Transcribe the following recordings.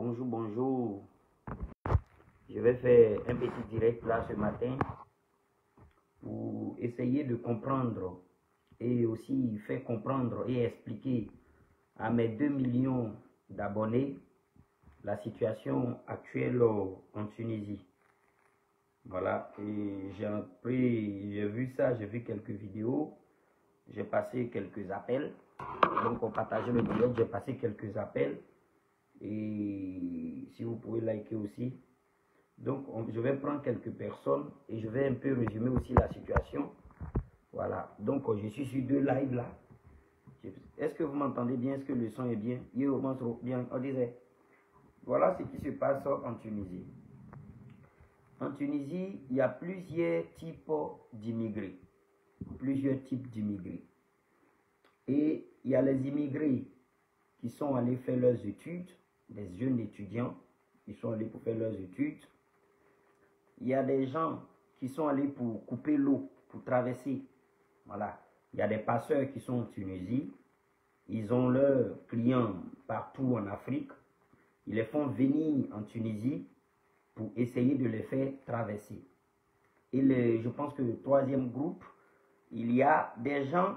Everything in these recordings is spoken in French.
Bonjour, bonjour. Je vais faire un petit direct là ce matin pour essayer de comprendre et aussi faire comprendre et expliquer à mes 2 millions d'abonnés la situation actuelle en Tunisie. Voilà, et j'ai vu ça, j'ai vu quelques vidéos, j'ai passé quelques appels. Donc on partageait le direct, j'ai passé quelques appels. Et si vous pouvez liker aussi. Donc je vais prendre quelques personnes et je vais un peu résumer aussi la situation. Voilà, donc je suis sur 2 lives là. Est-ce que vous m'entendez bien? Est-ce que le son est bien? Bien, on disait. Voilà ce qui se passe en Tunisie. En Tunisie, il y a plusieurs types d'immigrés. Plusieurs types d'immigrés. Et il y a les immigrés qui sont allés faire leurs études, des jeunes étudiants qui sont allés pour faire leurs études. Il y a des gens qui sont allés pour couper l'eau, pour traverser. Voilà. Il y a des passeurs qui sont en Tunisie. Ils ont leurs clients partout en Afrique. Ils les font venir en Tunisie pour essayer de les faire traverser. Et je pense que le 3e groupe, il y a des gens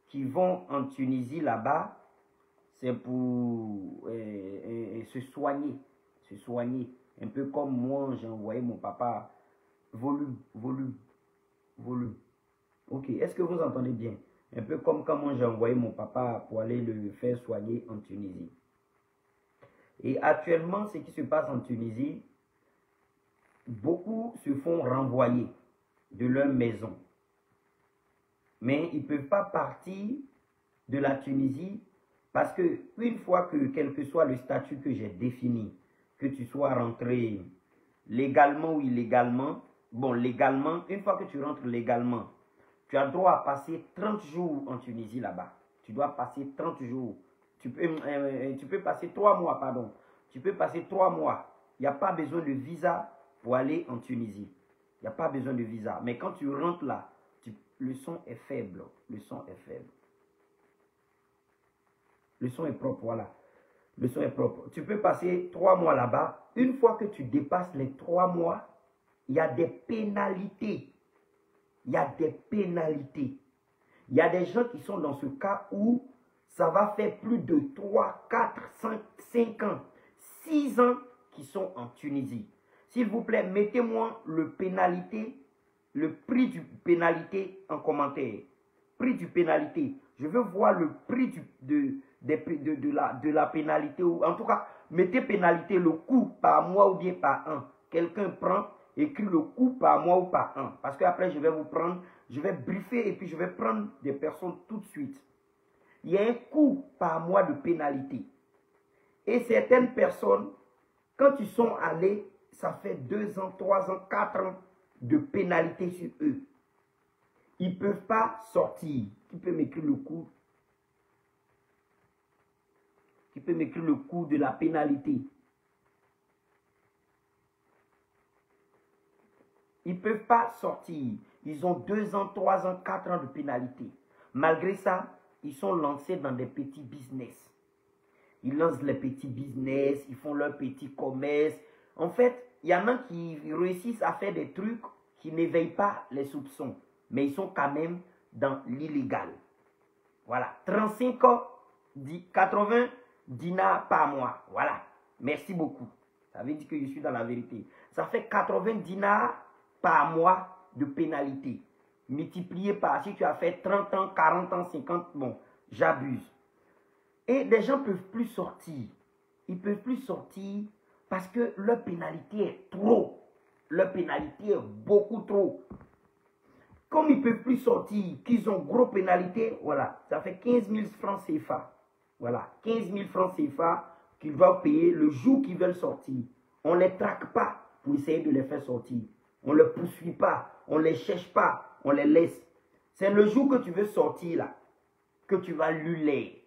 qui vont en Tunisie là-bas, c'est pour se soigner. Un peu comme moi, j'ai envoyé mon papa. Volume. Ok, est-ce que vous entendez bien? Un peu comme quand moi j'ai envoyé mon papa pour aller le faire soigner en Tunisie. Et actuellement, ce qui se passe en Tunisie, beaucoup se font renvoyer de leur maison. Mais ils ne peuvent pas partir de la Tunisie parce que une fois que, quel que soit le statut que j'ai défini, que tu sois rentré légalement ou illégalement, bon, légalement, une fois que tu rentres légalement, tu as droit à passer 30 jours en Tunisie là-bas. Tu dois passer 30 jours. Tu peux passer 3 mois, pardon. Tu peux passer 3 mois. Il n'y a pas besoin de visa pour aller en Tunisie. Il n'y a pas besoin de visa. Mais quand tu rentres là, le son est faible. Le son est faible. Le son est propre, voilà. Le son est propre. Tu peux passer 3 mois là-bas. Une fois que tu dépasses les 3 mois, il y a des pénalités. Il y a des pénalités. Il y a des gens qui sont dans ce cas où ça va faire plus de 3, 4, 5 ans, 6 ans qui sont en Tunisie. S'il vous plaît, mettez-moi le prix du pénalité en commentaire. Prix du pénalité. Je veux voir le prix de la pénalité. Ou en tout cas, mettez pénalité, le coût par mois ou bien par an. Quelqu'un prend, écrit le coût par mois ou par an. Parce qu'après, je vais vous prendre, je vais briefer et puis je vais prendre des personnes tout de suite. Il y a un coût par mois de pénalité. Et certaines personnes, quand ils sont allés, ça fait 2 ans, 3 ans, 4 ans de pénalité sur eux. Ils ne peuvent pas sortir. Qui peut m'écrire le coût? Qui peut m'écrire le coût de la pénalité? Ils ne peuvent pas sortir. Ils ont 2 ans, 3 ans, 4 ans de pénalité. Malgré ça, ils sont lancés dans des petits business. Ils lancent les petits business, ils font leurs petits commerces. En fait, il y en a qui réussissent à faire des trucs qui n'éveillent pas les soupçons. Mais ils sont quand même dans l'illégal. Voilà. 35 ans, 80 dinars par mois. Voilà. Merci beaucoup. Ça veut dire que je suis dans la vérité. Ça fait 80 dinars par mois de pénalité. Multiplié par, si tu as fait 30 ans, 40 ans, 50, bon, j'abuse. Et les gens ne peuvent plus sortir. Ils ne peuvent plus sortir parce que leur pénalité est trop. Leur pénalité est beaucoup trop. Comme ils ne peuvent plus sortir, qu'ils ont gros pénalité, voilà, ça fait 15 000 francs CFA. Voilà, 15 000 francs CFA qu'ils doivent payer le jour qu'ils veulent sortir. On ne les traque pas pour essayer de les faire sortir. On ne les poursuit pas, on ne les cherche pas, on les laisse. C'est le jour que tu veux sortir là, que tu vas luler.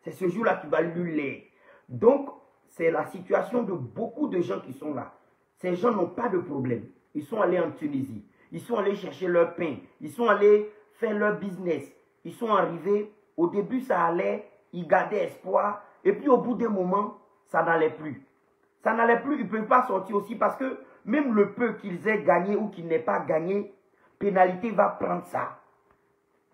C'est ce jour-là que tu vas luler. Donc, c'est la situation de beaucoup de gens qui sont là. Ces gens n'ont pas de problème. Ils sont allés en Tunisie. Ils sont allés chercher leur pain. Ils sont allés faire leur business. Ils sont arrivés. Au début, ça allait. Ils gardaient espoir. Et puis, au bout d'un moment, ça n'allait plus. Ça n'allait plus, ils ne peuvent pas sortir aussi parce que même le peu qu'ils aient gagné ou qu'ils n'aient pas gagné, pénalité va prendre ça.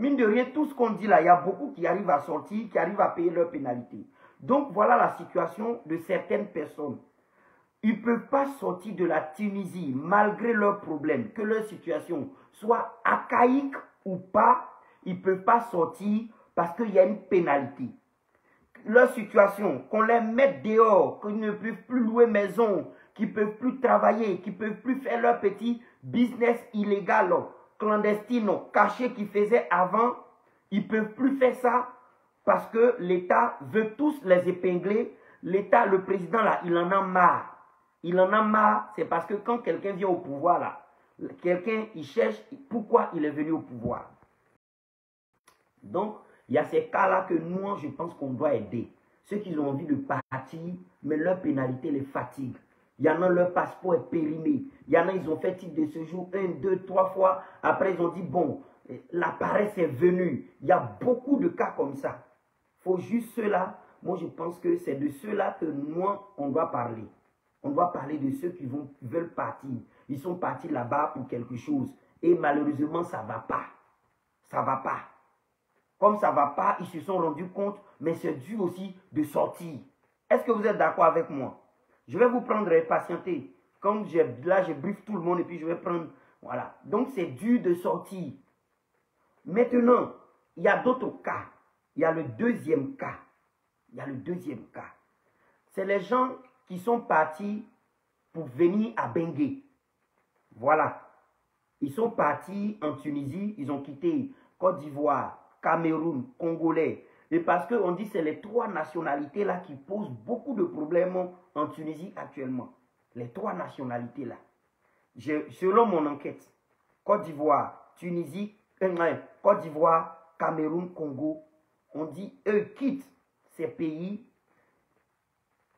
Mine de rien, tout ce qu'on dit là, il y a beaucoup qui arrivent à sortir, qui arrivent à payer leur pénalité. Donc voilà la situation de certaines personnes. Ils ne peuvent pas sortir de la Tunisie malgré leurs problèmes, que leur situation soit archaïque ou pas, ils ne peuvent pas sortir parce qu'il y a une pénalité. Leur situation, qu'on les mette dehors, qu'ils ne peuvent plus louer maison, qu'ils ne peuvent plus travailler, qu'ils ne peuvent plus faire leur petit business illégal, clandestin, caché qu'ils faisaient avant, ils ne peuvent plus faire ça parce que l'État veut tous les épingler. L'État, le président là, il en a marre. Il en a marre, c'est parce que quand quelqu'un vient au pouvoir là, quelqu'un il cherche pourquoi il est venu au pouvoir. Donc, il y a ces cas-là que nous, je pense qu'on doit aider. Ceux qui ont envie de partir, mais leur pénalité les fatigue. Il y en a, leur passeport est périmé. Il y en a, ils ont fait titre de séjour 1, 2, 3 fois. Après, ils ont dit, bon, la paresse est venue. Il y a beaucoup de cas comme ça. Il faut juste ceux-là. Moi, je pense que c'est de ceux-là que moi, on doit parler. On doit parler de ceux qui veulent partir. Ils sont partis là-bas pour quelque chose. Et malheureusement, ça ne va pas. Ça ne va pas. Comme ça ne va pas, ils se sont rendus compte, mais c'est dû aussi de sortir. Est-ce que vous êtes d'accord avec moi? Je vais vous prendre et patienter. Comme là, je briefe tout le monde et puis je vais prendre... Voilà. Donc, c'est dû de sortir. Maintenant, il y a d'autres cas. Il y a le deuxième cas. Il y a le deuxième cas. C'est les gens qui sont partis pour venir à Bengué. Voilà. Ils sont partis en Tunisie. Ils ont quitté Côte d'Ivoire, Cameroun, Congolais. Et parce qu'on dit que c'est les trois nationalités là qui posent beaucoup de problèmes en Tunisie actuellement. Les trois nationalités là. Selon mon enquête, Côte d'Ivoire, Tunisie, Côte d'Ivoire, Cameroun, Congo, on dit eux quittent ces pays,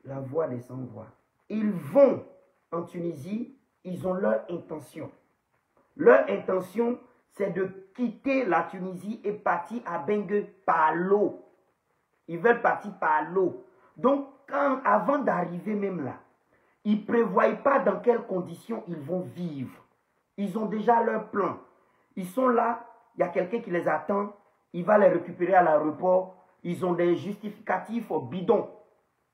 la voie des sans-voix. Ils vont en Tunisie, ils ont leur intention. Leur intention, c'est de quitter la Tunisie et partir à Bengué par l'eau. Ils veulent partir par l'eau. Donc, avant d'arriver même là, ils ne prévoient pas dans quelles conditions ils vont vivre. Ils ont déjà leur plan. Ils sont là, il y a quelqu'un qui les attend, il va les récupérer à l'aéroport. Ils ont des justificatifs bidons.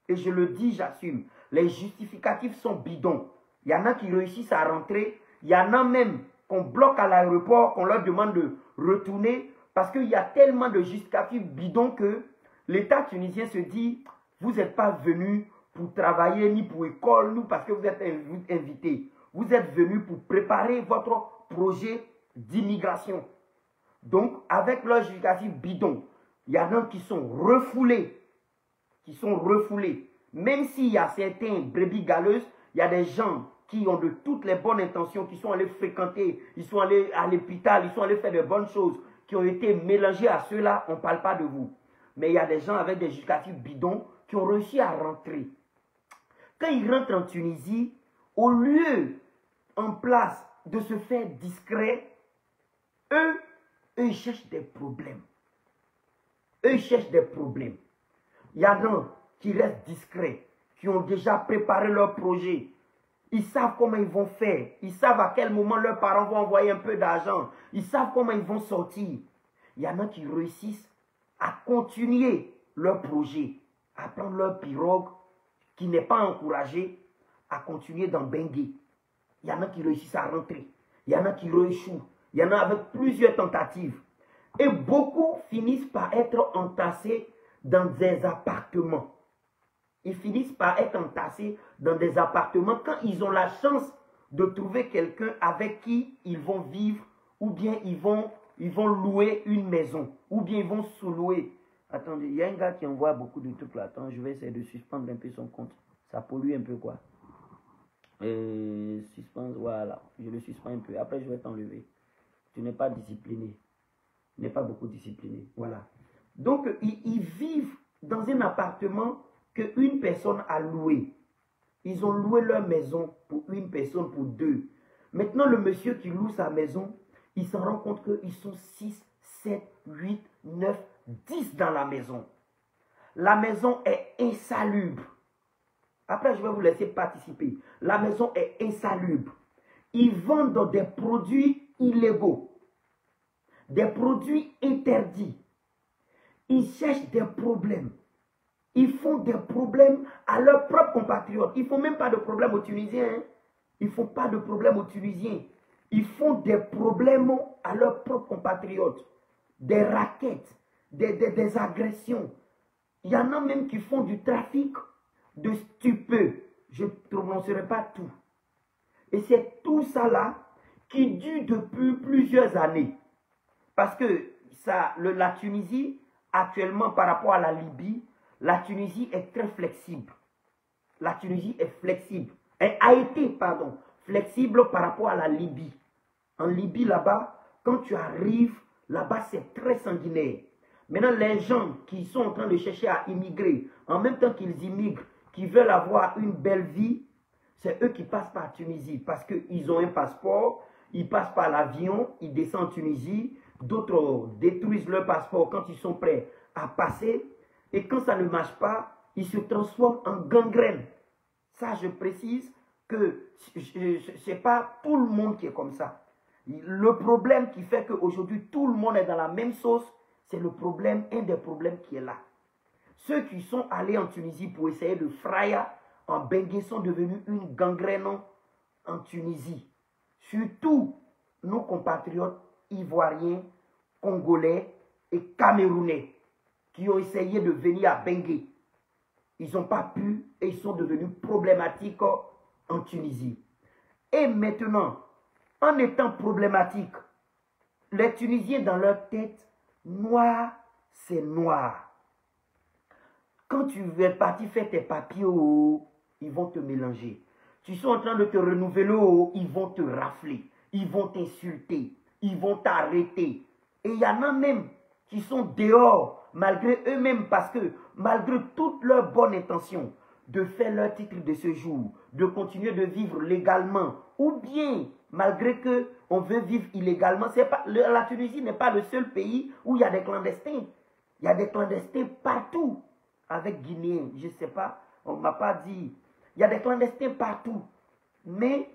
Et je le dis, j'assume. Les justificatifs sont bidons. Il y en a qui réussissent à rentrer. Il y en a même qu'on bloque à l'aéroport, qu'on leur demande de retourner. Parce qu'il y a tellement de justificatifs bidons que l'État tunisien se dit, vous n'êtes pas venus pour travailler ni pour école, ni parce que vous êtes invités. Vous êtes venus pour préparer votre projet d'immigration. Donc, avec leur justificatif bidon, il y en a qui sont refoulés. Même s'il y a certains brebis galeuses, il y a des gens qui ont de toutes les bonnes intentions, qui sont allés fréquenter, ils sont allés à l'hôpital, ils sont allés faire de bonnes choses, qui ont été mélangés à ceux-là, on ne parle pas de vous. Mais il y a des gens avec des justificatifs bidons qui ont réussi à rentrer. Quand ils rentrent en Tunisie, au lieu, en place, de se faire discret, eux, ils cherchent des problèmes. Il y en a qui restent discrets, qui ont déjà préparé leur projet. Ils savent comment ils vont faire. Ils savent à quel moment leurs parents vont envoyer un peu d'argent. Ils savent comment ils vont sortir. Il y en a qui réussissent à continuer leur projet, à prendre leur pirogue, qui n'est pas encouragé, à continuer dans Bengué. Il y en a qui réussissent à rentrer. Il y en a qui rééchouent. Il y en a avec plusieurs tentatives. Et beaucoup finissent par être entassés dans des appartements. Ils finissent par être entassés dans des appartements quand ils ont la chance de trouver quelqu'un avec qui ils vont vivre, ou bien ils vont louer une maison, ou bien ils vont sous-louer. Attendez, il y a un gars qui envoie beaucoup de trucs là. Attends, je vais essayer de suspendre un peu son compte. Ça pollue un peu quoi. Suspendre, voilà. Je le suspends un peu. Après, je vais t'enlever. Tu n'es pas discipliné. Tu n'es pas beaucoup discipliné. Voilà. Donc, ils vivent dans un appartement qu'une personne a loué. Ils ont loué leur maison pour une personne, pour deux. Maintenant, le monsieur qui loue sa maison, il s'en rend compte qu'ils sont 6, 7, 8, 9, 10 dans la maison. La maison est insalubre. Après, je vais vous laisser participer. La maison est insalubre. Ils vendent des produits illégaux, des produits interdits. Ils cherchent des problèmes. Ils font des problèmes à leurs propres compatriotes. Ils ne font même pas de problème aux Tunisiens. Hein? Ils ne font pas de problème aux Tunisiens. Ils font des problèmes à leurs propres compatriotes. Des raquettes, des agressions. Il y en a même qui font du trafic de stupeux. Je ne prononcerai pas tout. Et c'est tout ça là qui dure depuis plusieurs années. Parce que la Tunisie, actuellement par rapport à la Libye, la Tunisie est très flexible. La Tunisie est flexible. Elle a été, pardon, flexible par rapport à la Libye. En Libye, là-bas, quand tu arrives, là-bas, c'est très sanguinaire. Maintenant, les gens qui sont en train de chercher à immigrer, en même temps qu'ils immigrent, qui veulent avoir une belle vie, c'est eux qui passent par Tunisie parce qu'ils ont un passeport, ils passent par l'avion, ils descendent en Tunisie, d'autres détruisent leur passeport quand ils sont prêts à passer, et quand ça ne marche pas, ils se transforment en gangrène. Ça, je précise que ce n'est pas tout le monde qui est comme ça. Le problème qui fait qu'aujourd'hui, tout le monde est dans la même sauce, c'est le problème, un des problèmes qui est là. Ceux qui sont allés en Tunisie pour essayer de frayer en Bengué sont devenus une gangrène en Tunisie. Surtout nos compatriotes ivoiriens, congolais et camerounais qui ont essayé de venir à Bengué. Ils n'ont pas pu et ils sont devenus problématiques en Tunisie. Et maintenant, en étant problématiques, les Tunisiens dans leur tête, noir, c'est noir. Quand tu es parti faire tes papiers, ils vont te mélanger. Tu es en train de te renouveler, ils vont te rafler. Ils vont t'insulter. Ils vont t'arrêter. Et il y en a même qui sont dehors, malgré eux-mêmes, parce que malgré toutes leurs bonnes intentions, de faire leur titre de séjour, de continuer de vivre légalement, ou bien, malgré qu'on veut vivre illégalement, la Tunisie n'est pas le seul pays où il y a des clandestins. Il y a des clandestins partout. Avec Guinéens, je ne sais pas, on ne m'a pas dit. Il y a des clandestins partout. Mais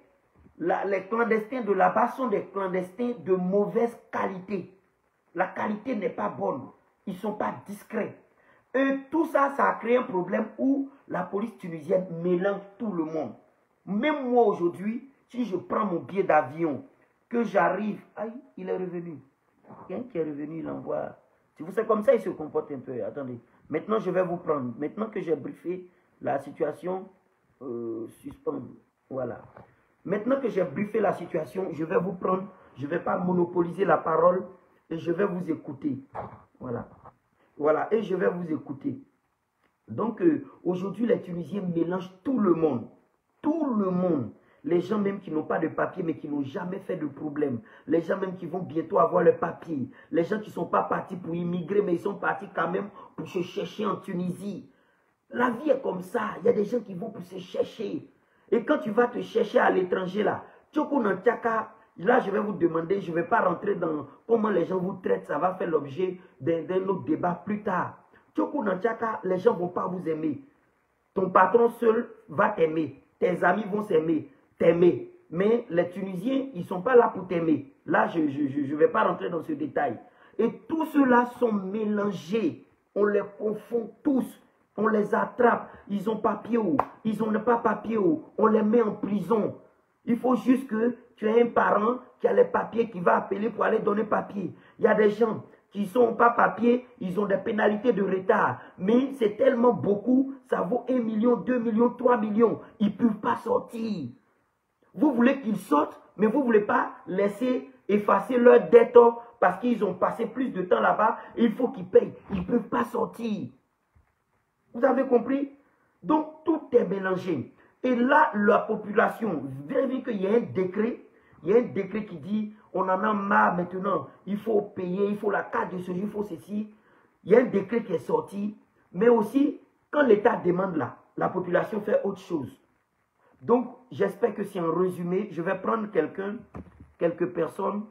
les clandestins de là-bas sont des clandestins de mauvaise qualité. La qualité n'est pas bonne. Ils ne sont pas discrets. Et tout ça, ça a créé un problème où la police tunisienne mélange tout le monde. Même moi aujourd'hui, si je prends mon billet d'avion, que j'arrive, aïe, il est revenu. Quelqu'un qui est revenu, il envoie. Si vous savez comme ça, il se comporte un peu. Attendez. Maintenant, je vais vous prendre. Maintenant que j'ai briefé la situation, suspendre. Voilà. Maintenant que j'ai briefé la situation, je vais vous prendre. Je ne vais pas monopoliser la parole et je vais vous écouter. Voilà. Voilà. Et je vais vous écouter. Donc, aujourd'hui, les Tunisiens mélangent tout le monde. Tout le monde. Les gens même qui n'ont pas de papier, mais qui n'ont jamais fait de problème. Les gens même qui vont bientôt avoir le papier. Les gens qui ne sont pas partis pour immigrer, mais ils sont partis quand même pour se chercher en Tunisie. La vie est comme ça. Il y a des gens qui vont pour se chercher. Et quand tu vas te chercher à l'étranger, là, là, je vais vous demander, je ne vais pas rentrer dans comment les gens vous traitent. Ça va faire l'objet d'un autre débat plus tard. Les gens ne vont pas vous aimer. Ton patron seul va t'aimer. Tes amis vont t'aimer. Mais les Tunisiens, ils ne sont pas là pour t'aimer. Là, je ne vais pas rentrer dans ce détail. Et tous ceux-là sont mélangés. On les confond tous. On les attrape. Ils ont papier ou ils n'ont pas papier ou on les met en prison. Il faut juste que tu aies un parent qui a les papiers, qui va appeler pour aller donner papier. Il y a des gens qui ne sont pas papiers, ils ont des pénalités de retard. Mais c'est tellement beaucoup, ça vaut 1 million, 2 millions, 3 millions. Ils ne peuvent pas sortir. Vous voulez qu'ils sortent, mais vous ne voulez pas laisser effacer leur dette parce qu'ils ont passé plus de temps là-bas et il faut qu'ils payent. Ils ne peuvent pas sortir. Vous avez compris? Donc, tout est mélangé. Et là, la population, vous avez vu qu'il y a un décret, qui dit, on en a marre maintenant, il faut payer, il faut la carte de séjour, il faut ceci. Il y a un décret qui est sorti, mais aussi, quand l'État demande là, la population fait autre chose. Donc, j'espère que c'est un résumé. Je vais prendre quelques personnes,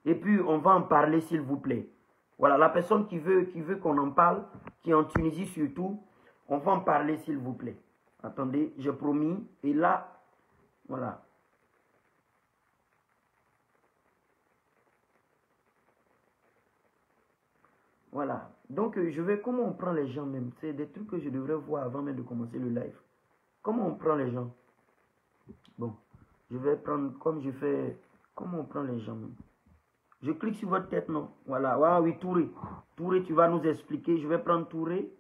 et puis on va en parler s'il vous plaît. Voilà, la personne qui veut qu'on en parle, qui est en Tunisie surtout, on va en parler s'il vous plaît. Attendez, j'ai promis. Et là, voilà. Voilà. Donc, je vais... Comment on prend les gens même? C'est des trucs que je devrais voir avant même de commencer le live. Comment on prend les gens? Bon. Je vais prendre comme je fais... Comment on prend les gens même? Je clique sur votre tête, non? Voilà. Ah oui, Touré. Touré, tu vas nous expliquer. Je vais prendre Touré.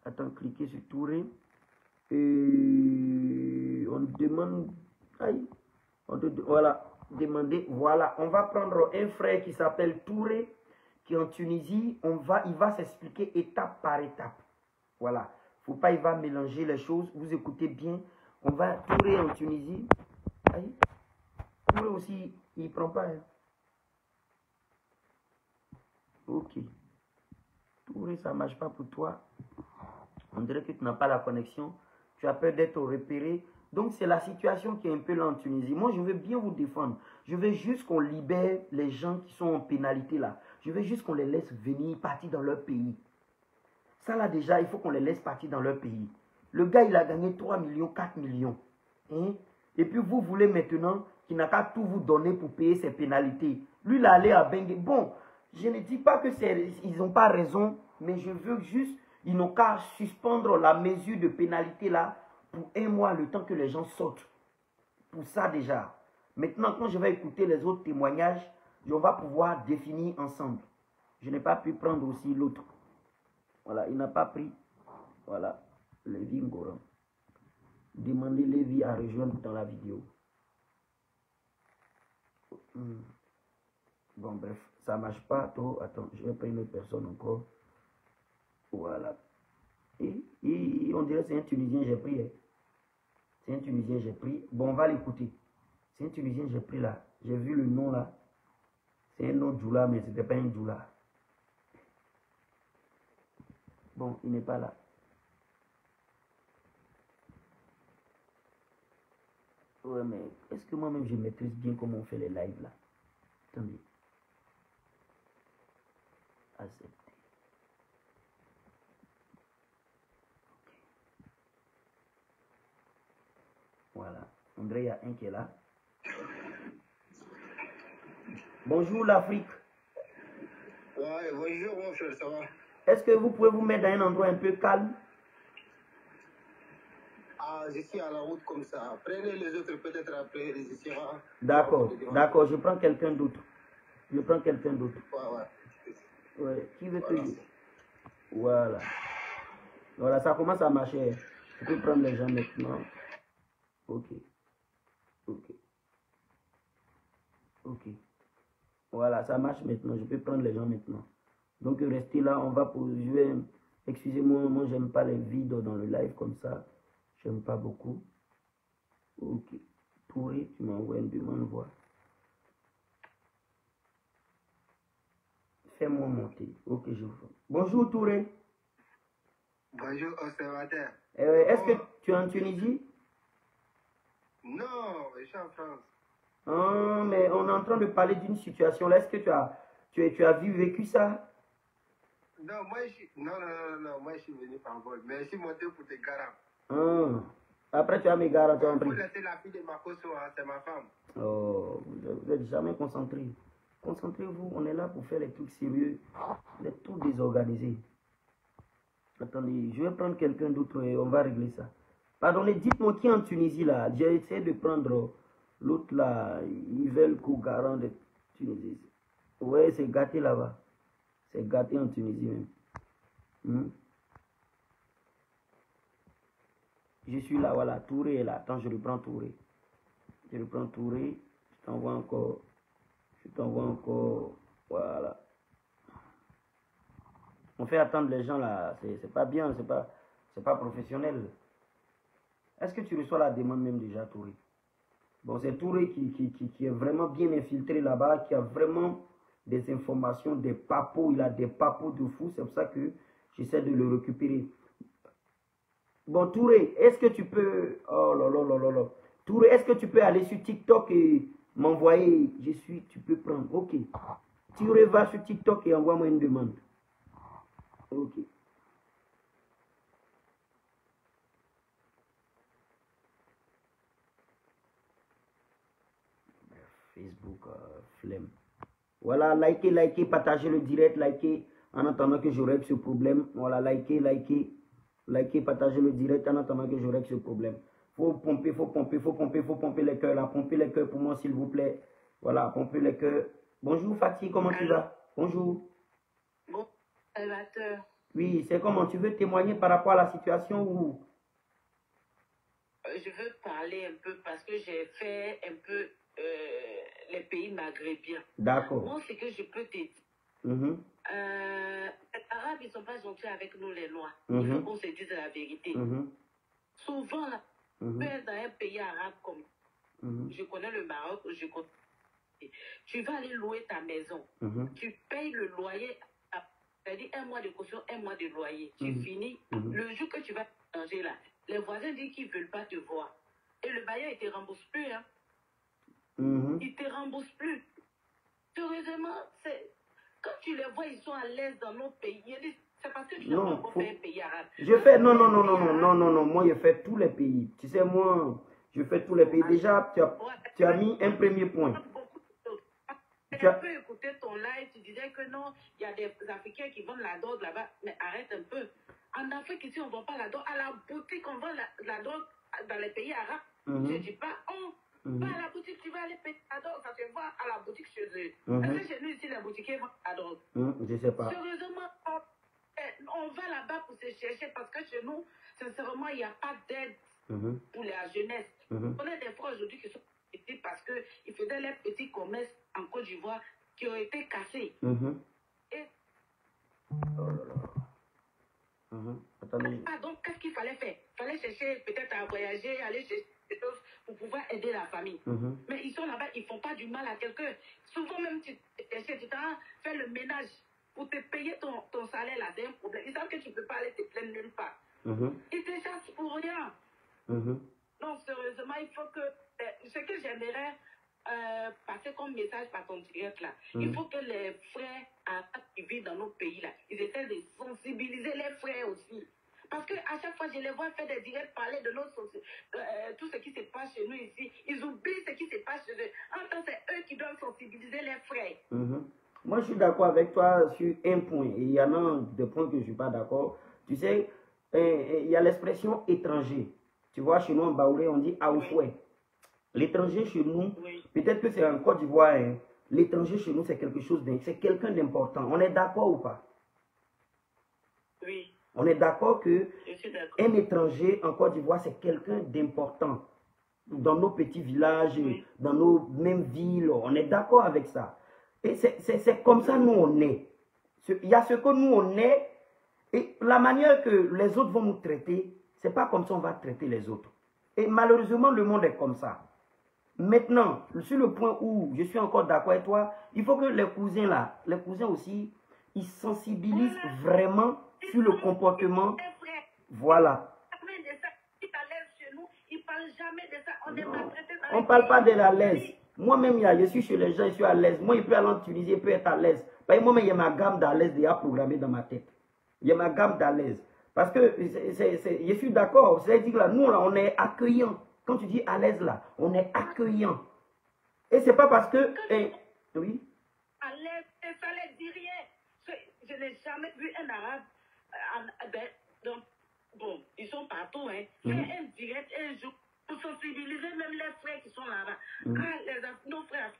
Attends, cliquez sur Touré. Et on demande... Aïe. Voilà. Demander. Voilà. On va prendre un frère qui s'appelle Touré, qui est en Tunisie. Il va s'expliquer étape par étape. Voilà. Faut pas, il va mélanger les choses. Vous écoutez bien. On va Touré en Tunisie. Aïe. Touré aussi, il prend pas. Hein. Ok. Touré, ça ne marche pas pour toi. On dirait que tu n'as pas la connexion. Tu as peur d'être repéré. Donc, c'est la situation qui est un peu là en Tunisie. Moi, je veux bien vous défendre. Je veux juste qu'on libère les gens qui sont en pénalité là. Je veux juste qu'on les laisse venir, partir dans leur pays. Ça là, déjà, il faut qu'on les laisse partir dans leur pays. Le gars, il a gagné 3 millions, 4 millions. Hein? Et puis, vous voulez maintenant qu'il n'a qu'à tout vous donner pour payer ses pénalités. Lui, il est allé à Bengue. Bon, je ne dis pas que ils n'ont pas raison, mais je veux juste, ils n'ont qu'à suspendre la mesure de pénalité là pour 1 mois, le temps que les gens sortent. Pour ça déjà. Maintenant, quand je vais écouter les autres témoignages, on va pouvoir définir ensemble. Je n'ai pas pu prendre aussi l'autre. Voilà, il n'a pas pris. Voilà, Lévi Ngoran. Demandez Lévi à rejoindre dans la vidéo. Bon, bref, ça ne marche pas trop. Attends, je vais prendre une autre personne encore. Voilà. Et on dirait que c'est un Tunisien, j'ai pris. Hein. C'est un Tunisien, j'ai pris. Bon, on va l'écouter. C'est un Tunisien, j'ai pris là. J'ai vu le nom là. C'est un nom Djoula, mais ce n'était pas un Djoula. Bon, il n'est pas là. Ouais, mais est-ce que moi-même je maîtrise bien comment on fait les lives là? Attendez. Accepter. Ok. Voilà. André, il y a un qui est là. Bonjour l'Afrique. Ouais, bonjour mon frère, ça va? Est-ce que vous pouvez vous mettre dans un endroit un peu calme? Ah, je suis à la route comme ça. Prenez les autres peut-être après, les essaiera. D'accord, d'accord, je prends quelqu'un d'autre. Je prends quelqu'un d'autre. Ouais. Ouais, qui veut que je... Voilà. Voilà, ça commence à marcher. Je peux prendre les gens maintenant. Ok. Ok. Ok. Voilà, ça marche maintenant. Je peux prendre les gens maintenant. Donc, restez là. On va pour... Je vais... Excusez-moi, moi, j'aime pas les vides dans le live comme ça. J'aime pas beaucoup. Ok. Touré, tu m'envoies une demande, voir. Fais-moi monter. Ok, je vois. Bonjour, Touré. Bonjour, observateur. Est-ce que tu es en Tunisie? Non, je suis en France. Ah, mais on est en train de parler d'une situation là. Est-ce que tu as vécu ça? Non, moi, moi, je suis venu par vol. Mais je suis monté pour te garer. Ah. Après, tu as mes garanties en prix. Vous laissez la fille de ma caution, c'est ma femme. Oh, vous n'êtes jamais concentré. Concentrez-vous, on est là pour faire les trucs sérieux. Vous êtes tout désorganisé. Attendez, je vais prendre quelqu'un d'autre et on va régler ça. Pardonnez, dites-moi qui est en Tunisie là. J'ai essayé de prendre l'autre là. Ils veulent qu'au garant de Tunisie. Ouais, c'est gâté là-bas. C'est gâté en Tunisie même. Je suis là, voilà. Touré est là. Attends, je reprends Touré. Je reprends Touré. Je t'envoie encore. Je t'envoie encore. Voilà. On fait attendre les gens là. C'est pas bien. C'est pas professionnel. Est-ce que tu reçois la demande même déjà, Touré? Bon, c'est Touré qui est vraiment bien infiltré là-bas, qui a vraiment des informations, des papos. Il a des papos de fou. C'est pour ça que j'essaie de le récupérer. Bon, Touré, est-ce que tu peux... Oh là là là là là. Touré, est-ce que tu peux aller sur TikTok et m'envoyer... Tu peux prendre. Ok. Touré, va sur TikTok et envoie-moi une demande. Ok. Facebook, flemme. Voilà, likez, partagez le direct, likez en attendant que je règle ce problème. Voilà, likez, partagez le direct en attendant que je règle ce problème. Faut pomper les cœurs là. Pompez les cœurs pour moi, s'il vous plaît. Voilà, pompez les cœurs. Bonjour Fatih, comment tu vas? Bonjour. Bon, salvateur. Oui, c'est comment? Tu veux témoigner par rapport à la situation ou? Je veux parler un peu parce que j'ai fait un peu les pays maghrébiens. D'accord. Moi, c'est que je peux te dire. Les Arabes, ils ne sont pas gentils avec nous, les Noirs. Il faut qu'on se dise la vérité. Souvent, là, tu es dans un pays arabe comme je connais le Maroc, tu vas aller louer ta maison. Tu payes le loyer, c'est-à-dire 1 mois de caution, 1 mois de loyer. Tu finis. Le jour que tu vas changer là, les voisins disent qu'ils ne veulent pas te voir. Et le bailleur, il ne te rembourse plus. Hein. Il ne te rembourse plus. Sérieusement, quand tu les vois, ils sont à l'aise dans nos pays. C'est parce que tu n'as pas encore fait un pays arabe. Je fais, non, moi je fais tous les pays. Tu sais, moi, je fais tous les pays. Déjà, tu as mis un premier point. Tu peux écouter ton live, tu disais que non, il y a des Africains qui vendent la drogue là-bas, mais arrête un peu. En Afrique, ici, on ne vend pas la drogue. À la boutique, on vend la drogue dans les pays arabes. Je ne dis pas, va à la boutique, tu vas aller payer la drogue, ça se voit à la boutique chez eux. Est-ce que chez nous, ici, les boutiquiers vendent la drogue? Je ne sais pas. Sérieusement, on va là-bas pour se chercher parce que chez nous, sincèrement, il n'y a pas d'aide pour la jeunesse. On a des frères aujourd'hui qui sont petits parce qu'ils faisaient les petits commerces en Côte d'Ivoire qui ont été cassés. Et... Oh là là. Attendez. Ah, donc, qu'est-ce qu'il fallait faire? Il fallait chercher peut-être à voyager, aller chercher des choses pour pouvoir aider la famille. Mais ils sont là-bas, ils ne font pas du mal à quelqu'un. Souvent même, tu fais le ménage pour te payer ton salaire là, c'est un problème. Ils savent que tu ne peux pas aller te plaindre nulle part. Ils te chassent pour rien. Donc, sérieusement, il faut que... ce que j'aimerais passer comme message par ton direct là, il faut que les frères qui vivent dans nos pays là, ils essaient de sensibiliser les frères aussi. Parce qu'à chaque fois, je les vois faire des directs parler de tout ce qui se passe chez nous ici. Ils oublient ce qui se passe chez eux. En tant que c'est eux qui doivent sensibiliser les frères. Moi, je suis d'accord avec toi sur un point. Et il y en a des points que je ne suis pas d'accord. Tu sais, il y a l'expression étranger. Tu vois, chez nous en Baoulé, on dit Aoufoué. L'étranger chez nous, peut-être que c'est en Côte d'Ivoire, hein, l'étranger chez nous, c'est quelque chose c'est quelqu'un d'important. On est d'accord ou pas? Oui. On est d'accord que un étranger en Côte d'Ivoire, c'est quelqu'un d'important. Dans nos petits villages, dans nos mêmes villes, on est d'accord avec ça. Et c'est comme ça nous on est. Il y a ce que nous on est, et la manière que les autres vont nous traiter, c'est pas comme ça on va traiter les autres. Et malheureusement, le monde est comme ça. Maintenant, sur le point où je suis encore d'accord avec toi, il faut que les cousins là, les cousins aussi, ils sensibilisent vraiment sur le comportement. Voilà. On ne parle pas de la l'aise. Moi-même, je suis chez les gens, je suis à l'aise. Moi, il peut aller en Tunisie, il peut être à l'aise. Moi-même, il y a ma gamme d'à l'aise déjà programmée dans ma tête. Il y a ma gamme d'à l'aise. Parce que je suis d'accord. C'est-à-dire que là, nous, là, on est accueillants. Quand tu dis à l'aise, là, on est accueillant. Et c'est pas parce que... oui. À l'aise, ça ne dit rien. Je n'ai jamais vu un arabe... donc, bon, ils sont partout, hein. Fais un direct un jour pour sensibiliser même les frères qui sont là-bas. Nos frères,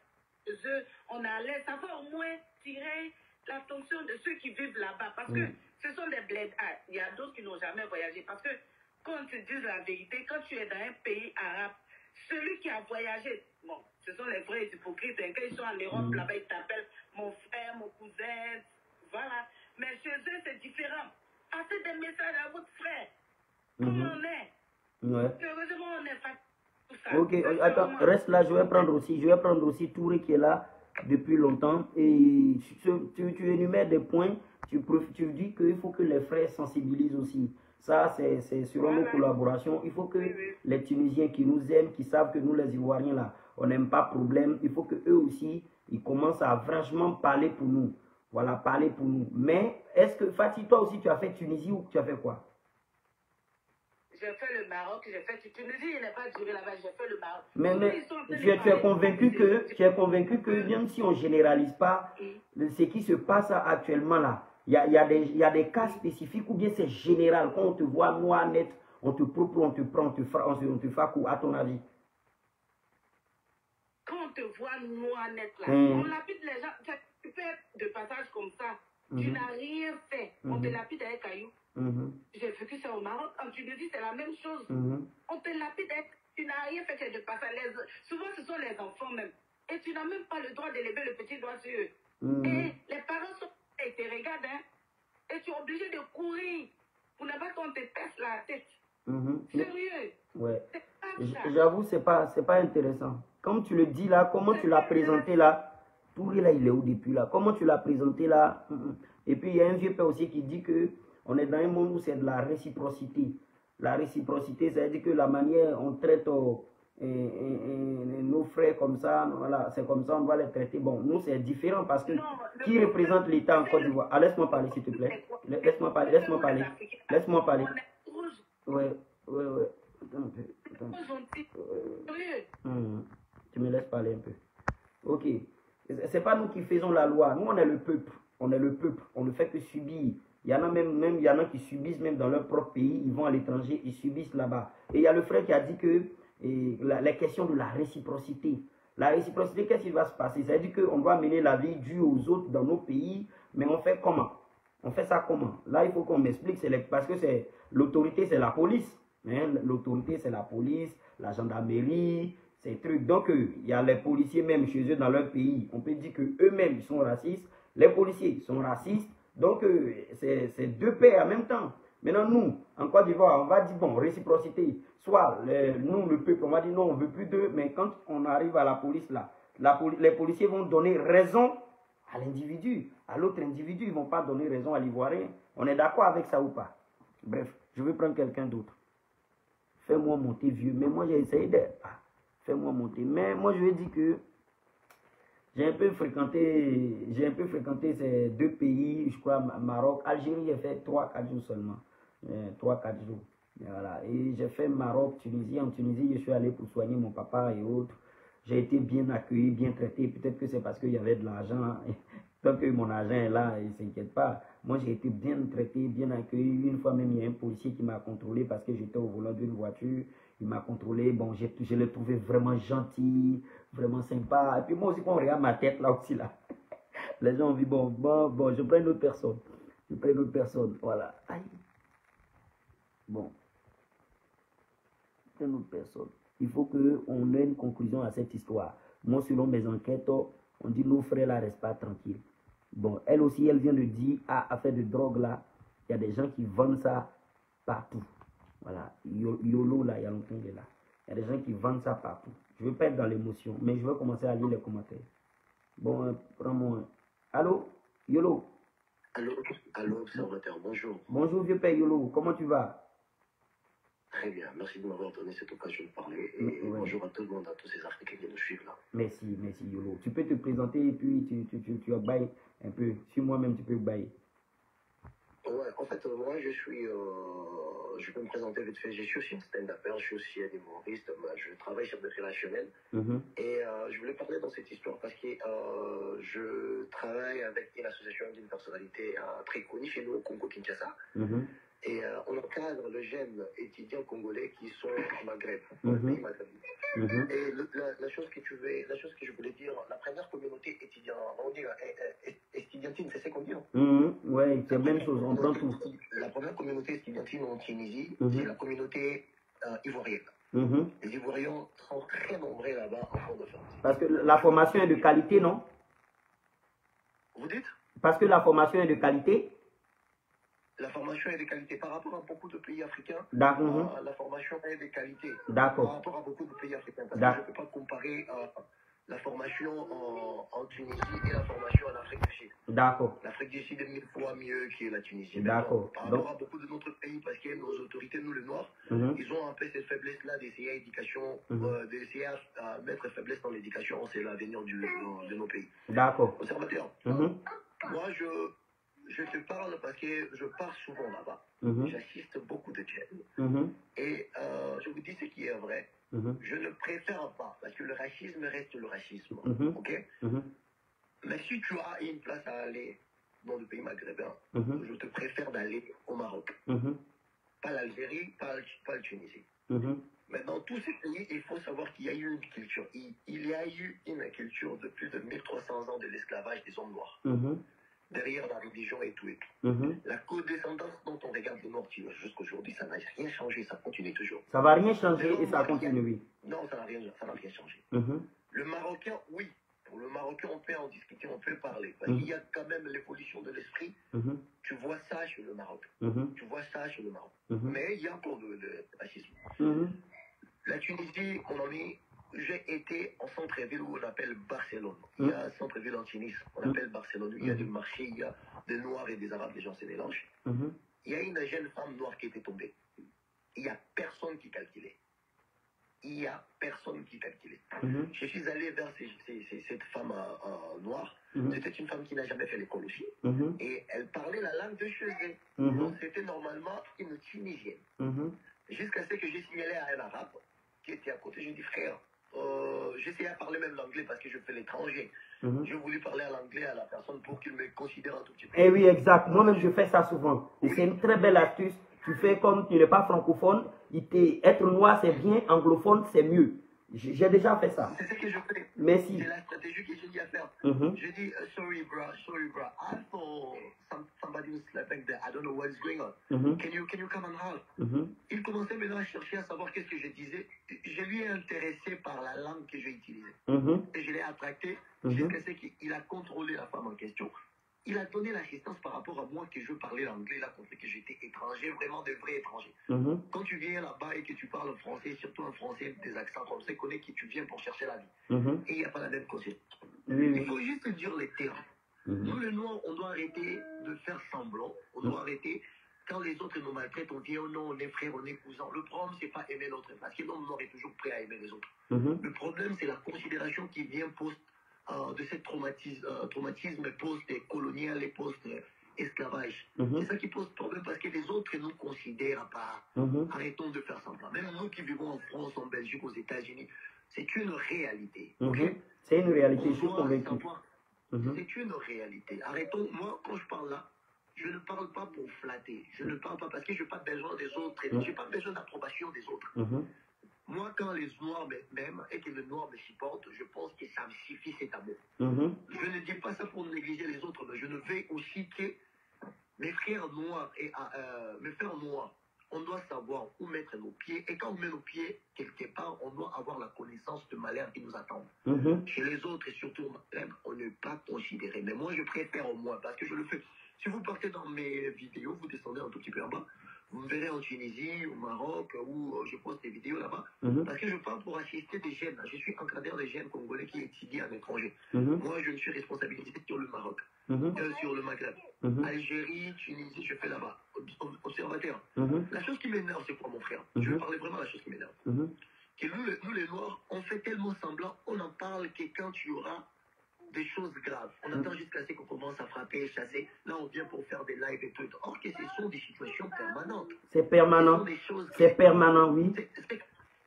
eux, on est à l'aise. Ça va au moins tirer l'attention de ceux qui vivent là-bas. Parce que ce sont des bleds. Il y a d'autres qui n'ont jamais voyagé. Parce que, quand tu dis la vérité, quand tu es dans un pays arabe, celui qui a voyagé, bon, ce sont les vrais hypocrites. Hein. Quand ils sont en Europe, là-bas, ils t'appellent mon frère, mon cousin, voilà. Mais chez eux, c'est différent. Passez des messages à votre frère. Comment on est? Heureusement, on est pas tout ça. Ok, attends, reste là, je vais prendre aussi Touré qui est là depuis longtemps. Et tu énumères des points, tu dis qu'il faut que les frères sensibilisent aussi. Ça, c'est selon nos collaborations. Il faut que les Tunisiens qui nous aiment, qui savent que nous, les Ivoiriens, là, on n'aime pas problème. Il faut qu'eux aussi, ils commencent à franchement parler pour nous. Voilà, parler pour nous. Mais, est-ce que, Fatih, toi aussi, tu as fait Tunisie ou tu as fait quoi? j'ai fait le Maroc, j'ai fait Tunisie, il n'est pas duré là-bas, j'ai fait le Maroc. Mais Ils sont en train de tu es parler. convaincu que même si on ne généralise pas ce qui se passe actuellement là, il y a des cas spécifiques ou bien c'est général. Quand on te voit noir net, on te propose, on te prend, on te fait coup, à ton avis? Quand on te voit noir net là, on lapide les gens. Tu peux être de passage comme ça. Tu n'as rien fait. On te lapide avec caillou. J'ai vécu ça au Maroc. En Tunisie, c'est la même chose. On te lapide avec. Tu n'as rien fait, tu es de passage. Souvent, ce sont les enfants même. Et tu n'as même pas le droit d'élever le petit doigt sur eux. Et les parents sont. Et te regardent, hein. Et tu es obligé de courir pour ne pas qu'on te pèse la tête. Sérieux. Ouais. C'est pas ça. J'avoue, c'est pas intéressant. Comme tu le dis là, comment tu l'as présenté là, Touré là, il est où depuis là? Comment tu l'as présenté là? Et puis il y a un vieux père aussi qui dit que on est dans un monde où c'est de la réciprocité. La réciprocité, ça veut dire que la manière on traite nos frères comme ça, voilà, c'est comme ça, on doit les traiter. Bon, nous c'est différent parce que qui représente l'État en Côte d'Ivoire? Ah, laisse-moi parler s'il te plaît. Laisse-moi parler. Laisse-moi parler. Ouais. Attends un peu. Tu me laisses parler un peu. Ok. C'est pas nous qui faisons la loi. Nous, on est le peuple. On est le peuple. On ne fait que subir. Il y en a il y en a qui subissent même dans leur propre pays. Ils vont à l'étranger, ils subissent là-bas. Et il y a le frère qui a dit que la question de la réciprocité. La réciprocité, qu'est-ce qui va se passer? Ça veut dire qu'on doit mener la vie due aux autres dans nos pays. Mais on fait comment? On fait ça comment? Là, il faut qu'on m'explique. Parce que l'autorité, c'est la police. L'autorité, c'est la police, la gendarmerie, ces trucs. Donc, il y a les policiers même chez eux dans leur pays. On peut dire qu'eux-mêmes sont racistes. Les policiers sont racistes. Donc, c'est deux paix en même temps. Maintenant, nous, en Côte d'Ivoire, on va dire, bon, réciprocité. Soit, nous, le peuple, on va dire, non, on ne veut plus d'eux. Mais quand on arrive à la police, là, les policiers vont donner raison à l'individu. À l'autre individu, ils ne vont pas donner raison à l'Ivoirien. On est d'accord avec ça ou pas? Bref, je vais prendre quelqu'un d'autre. Fais-moi monter vieux. Mais moi, j'ai essayé de... fais-moi monter. Mais moi, je vais dire que j'ai un peu fréquenté ces deux pays, je crois, Maroc. Algérie, j'ai fait 3-4 jours seulement. 3-4 jours. Et voilà. Et j'ai fait Maroc, Tunisie. En Tunisie, je suis allé pour soigner mon papa et autres. J'ai été bien accueilli, bien traité. Peut-être que c'est parce qu'il y avait de l'argent. Tant que mon argent est là, il ne s'inquiète pas. Moi, j'ai été bien traité, bien accueilli. Une fois même, il y a un policier qui m'a contrôlé parce que j'étais au volant d'une voiture. Il m'a contrôlé. Bon, je l'ai trouvé vraiment gentil, vraiment sympa. Et puis moi aussi, quand on regarde ma tête là aussi, là, les gens ont dit, bon, je prends une autre personne. Je prends une autre personne. Voilà. Aïe. Bon. Une autre personne. Il faut qu'on ait une conclusion à cette histoire. Moi, selon mes enquêtes, on dit nos frères là restent pas tranquilles. Bon, elle aussi, elle vient de dire, affaire de drogue là, il y a des gens qui vendent ça partout. Voilà, YOLO là, il y a longtemps il est là. Il y a des gens qui vendent ça partout. Je ne veux pas être dans l'émotion, mais je vais commencer à lire les commentaires. Bon, prends-moi. Allô, YOLO. Allô, observateur, bonjour. Bonjour, vieux père YOLO, comment tu vas? Très bien, merci de m'avoir donné cette occasion de parler. Et bonjour à tout le monde, à tous ces Africains qui nous suivent là. Merci YOLO. Tu peux te présenter et puis tu bailles un peu. Sur moi-même, tu peux bailler. Ouais, en fait, moi, je peux me présenter vite fait. Je suis aussi un stand-upper, je suis aussi un humoriste, je travaille sur le relationnel. Et je voulais parler dans cette histoire parce que je travaille avec une association d'une personnalité très connue chez nous au Congo-Kinshasa. Et on encadre les jeunes étudiants congolais qui sont au Maghreb, dans le pays maghrébin. Et la chose que je voulais dire, la première communauté estudiantine, c'est ce qu'on dit, non? Oui, c'est la même chose, on prend tout. La première communauté estudiantine en Tunisie, c'est la communauté ivoirienne. Les Ivoiriens sont très nombreux là-bas en cours de formation. Parce que la formation est de qualité, non? Vous dites? Parce que la formation est de qualité? La formation est de qualité par rapport à beaucoup de pays africains. La formation est de qualité. D'accord. Par rapport à beaucoup de pays africains. Parce que je ne peux pas comparer la formation en Tunisie et la formation en Afrique du Sud. D'accord. L'Afrique du Sud est 1000 fois mieux que la Tunisie. D'accord. Par rapport à beaucoup de notre pays, parce que nos autorités, nous les Noirs, ils ont un peu cette faiblesse-là d'essayer d'essayer à mettre faiblesse dans l'éducation. C'est l'avenir de nos pays. D'accord. Observateur, moi je te parle parce que je pars souvent là-bas. J'assiste beaucoup de jeunes. Et je vous dis ce qui est vrai. Je ne préfère pas, parce que le racisme reste le racisme. Ok? Mais si tu as une place à aller dans le pays maghrébin, je te préfère d'aller au Maroc. Pas l'Algérie, pas la Tunisie. Mais dans tous ces pays, il faut savoir qu'il y a eu une culture. Il y a eu une culture de plus de 1300 ans de l'esclavage des hommes noirs. Derrière la religion et tout et tout. La codescendance dont on regarde le Nord jusqu'à aujourd'hui, ça n'a rien changé, ça continue toujours. Ça va rien changer et ça continue, oui. Non, ça n'a rien changé. Le Marocain, oui. Pour le Marocain, on peut en discuter, on peut parler. Parce qu'il y a quand même l'évolution de l'esprit. Tu vois ça chez le Maroc. Tu vois ça chez le Maroc. Mais il y a encore de racisme. La Tunisie, mon ami, j'ai été en centre-ville où on appelle Barcelone. Il y a un centre-ville en Tunis, on appelle Barcelone. Il y a des marchés, il y a des Noirs et des Arabes, les gens se mélangent. Il y a une jeune femme noire qui était tombée. Il n'y a personne qui calculait. Il n'y a personne qui calculait. Je suis allé vers cette femme noire. C'était une femme qui n'a jamais fait l'école aussi. Et elle parlait la langue de chez eux. Donc c'était normalement une Tunisienne. Jusqu'à ce que j'ai signalé à un Arabe qui était à côté. J'ai dit, frère, j'essayais à parler même l'anglais parce que je fais l'étranger. J'ai voulu parler à l'anglais à la personne pour qu'il me considère un tout petit peu. Eh oui, exact. Moi-même, je fais ça souvent. Et c'est une très belle astuce. Tu fais comme tu n'es pas francophone. Être noir, c'est bien. Anglophone, c'est mieux. J'ai déjà fait ça. C'est ce que je fais. Merci. C'est la stratégie que j'ai dit à faire. J'ai dit, sorry bro. I thought somebody was sleeping there. I don't know what's going on. Can you come and help? Il commençait maintenant à chercher à savoir qu'est-ce que je disais. Je lui ai intéressé par la langue que j'ai utilisée. Et je l'ai attracté jusqu'à ce qu'il a contrôlé la femme en question. Il a donné l'assistance par rapport à moi que je parlais l'anglais. Il a compris que j'étais étranger, vraiment de vrai étranger. Quand tu viens là-bas et que tu parles français, surtout un français des accents comme ça, connais que tu viens pour chercher la vie. Et il n'y a pas la même concept. Il faut juste dire les termes. Nous, les Noirs, on doit arrêter de faire semblant. On doit arrêter. Quand les autres nous maltraitent, on dit, oh non, on est frères, on est cousins. Le problème, c'est pas aimer l'autre. Parce que l'homme noir est toujours prêt à aimer les autres. Le problème, c'est la considération qui vient de ce traumatisme post-colonial et post-esclavage. C'est ça qui pose problème parce que les autres nous considèrent pas. Arrêtons de faire semblant. Même nous qui vivons en France, en Belgique, aux États-Unis, c'est une réalité. C'est une réalité, je suis convaincu. C'est une réalité. Arrêtons. Moi, quand je parle là, je ne parle pas pour flatter. Je ne parle pas parce que je n'ai pas besoin des autres. Je n'ai pas besoin d'approbation des autres. Moi, quand les Noirs m'aiment et que les Noirs me supportent, je pense que ça me suffit cet amour. Je ne dis pas ça pour négliger les autres, mais je ne veux aussi que mes frères noirs et mes frères noirs, on doit savoir où mettre nos pieds. Et quand on met nos pieds quelque part, on doit avoir la connaissance de malheur qui nous attend. Chez les autres et surtout on ne pas considérer. Mais moi, je préfère au moins parce que je le fais. Si vous partez dans mes vidéos, vous descendez un tout petit peu en bas. Vous me verrez en Tunisie, au Maroc, où je poste des vidéos là-bas. Parce que je parle pour assister des jeunes. Je suis encadreur des jeunes congolais qui étudient à l'étranger. Moi, je me suis responsabilisé sur le Maroc, sur le Maghreb. Algérie, Tunisie, je fais là-bas. Observateur. La chose qui m'énerve, c'est quoi, mon frère? Je vais parler vraiment de la chose qui m'énerve. Que nous, les Noirs, on fait tellement semblant, on en parle que quand tu auras des choses graves. On attend jusqu'à ce qu'on commence à frapper, chasser. Là, on vient pour faire des lives et tout. Or que ce sont des situations permanentes. C'est permanent. C'est permanent, oui.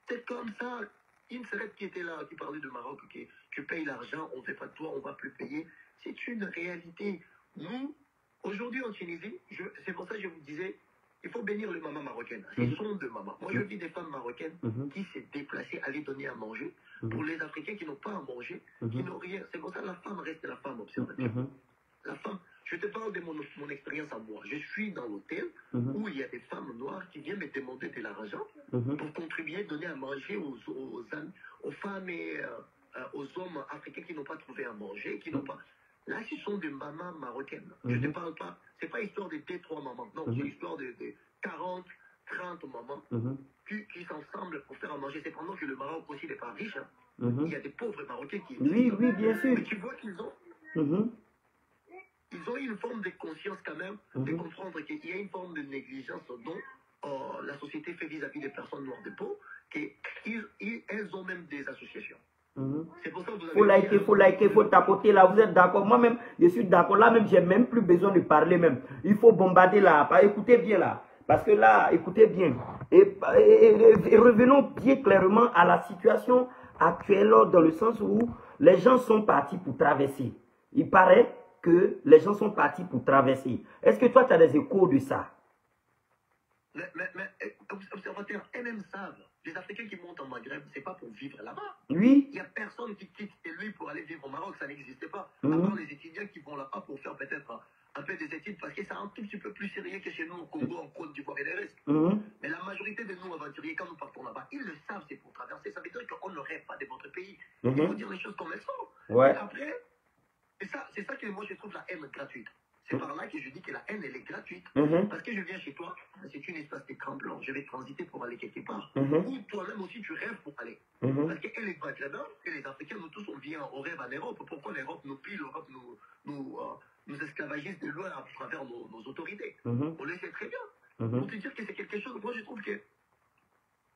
C'est comme ça. Une sellette qui était là, qui parlait de Maroc, okay, tu payes l'argent, on ne fait pas de toi, on ne va plus payer. C'est une réalité. Nous, aujourd'hui en Tunisie, c'est pour ça que je vous disais, il faut bénir les mamans marocaines. Ce sont de mamans. Moi, je vis des femmes marocaines qui s'est déplacées, aller donner à manger. Pour les Africains qui n'ont pas à manger, qui n'ont rien. C'est pour ça que la femme reste la femme, observateur. La femme, je te parle de mon expérience à moi. Je suis dans l'hôtel où il y a des femmes noires qui viennent me demander de l'argent pour contribuer, donner à manger aux femmes et aux hommes africains qui n'ont pas trouvé à manger, qui n'ont pas... Là, ce sont des mamans marocaines. Je ne te parle pas, c'est pas histoire de 2-3 mamans. Non, c'est histoire de 40, 30 mamans qui s'ensemble pour faire à manger. C'est pendant que le Maroc aussi n'est pas riche. Il y a des pauvres Marocains qui... Oui, bien sûr. Mais tu vois qu'ils ont... Ils ont une forme de conscience quand même, de comprendre qu'il y a une forme de négligence dont la société fait vis-à-vis des personnes noires de peau, qu'elles ont même des associations. C'est pour ça que vous avez... Faut liker, faut tapoter là. Vous êtes d'accord? Moi-même, je suis d'accord. Là même, j'ai même plus besoin de parler même. Il faut bombarder là. Écoutez bien là. Parce que là, écoutez bien. Et revenons bien clairement à la situation actuelle dans le sens où les gens sont partis pour traverser. Il paraît que les gens sont partis pour traverser. Est-ce que toi, tu as des échos de ça? Mais observateurs, eux-mêmes savent. Les Africains qui montent en Maghreb, c'est pas pour vivre là-bas. Oui. Il n'y a personne qui quitte chez lui pour aller vivre au Maroc, ça n'existait pas. À part les étudiants qui vont là-bas pour faire peut-être un peu des études, parce que c'est un tout petit peu plus sérieux que chez nous au Congo, en Côte d'Ivoire et les restes. Mais la majorité de nous aventuriers, quand nous partons là-bas, ils le savent, c'est pour traverser. Ça veut dire qu'on ne rêve pas de votre pays. Il faut dire les choses comme elles sont. Ouais. Et après, c'est ça que moi je trouve la haine gratuite. C'est par là que je dis que la haine, elle est gratuite. Parce que je viens chez toi, c'est une espèce de tremblant. Je vais transiter pour aller quelque part. Ou toi-même aussi, tu rêves pour aller. Parce que les Maghrébins et les Africains, nous tous, on vient, on rêve en Europe. Pourquoi l'Europe nous pille, l'Europe nous esclavagise de loin à travers nos autorités? On le sait très bien. Pour te dire que c'est quelque chose, moi je trouve que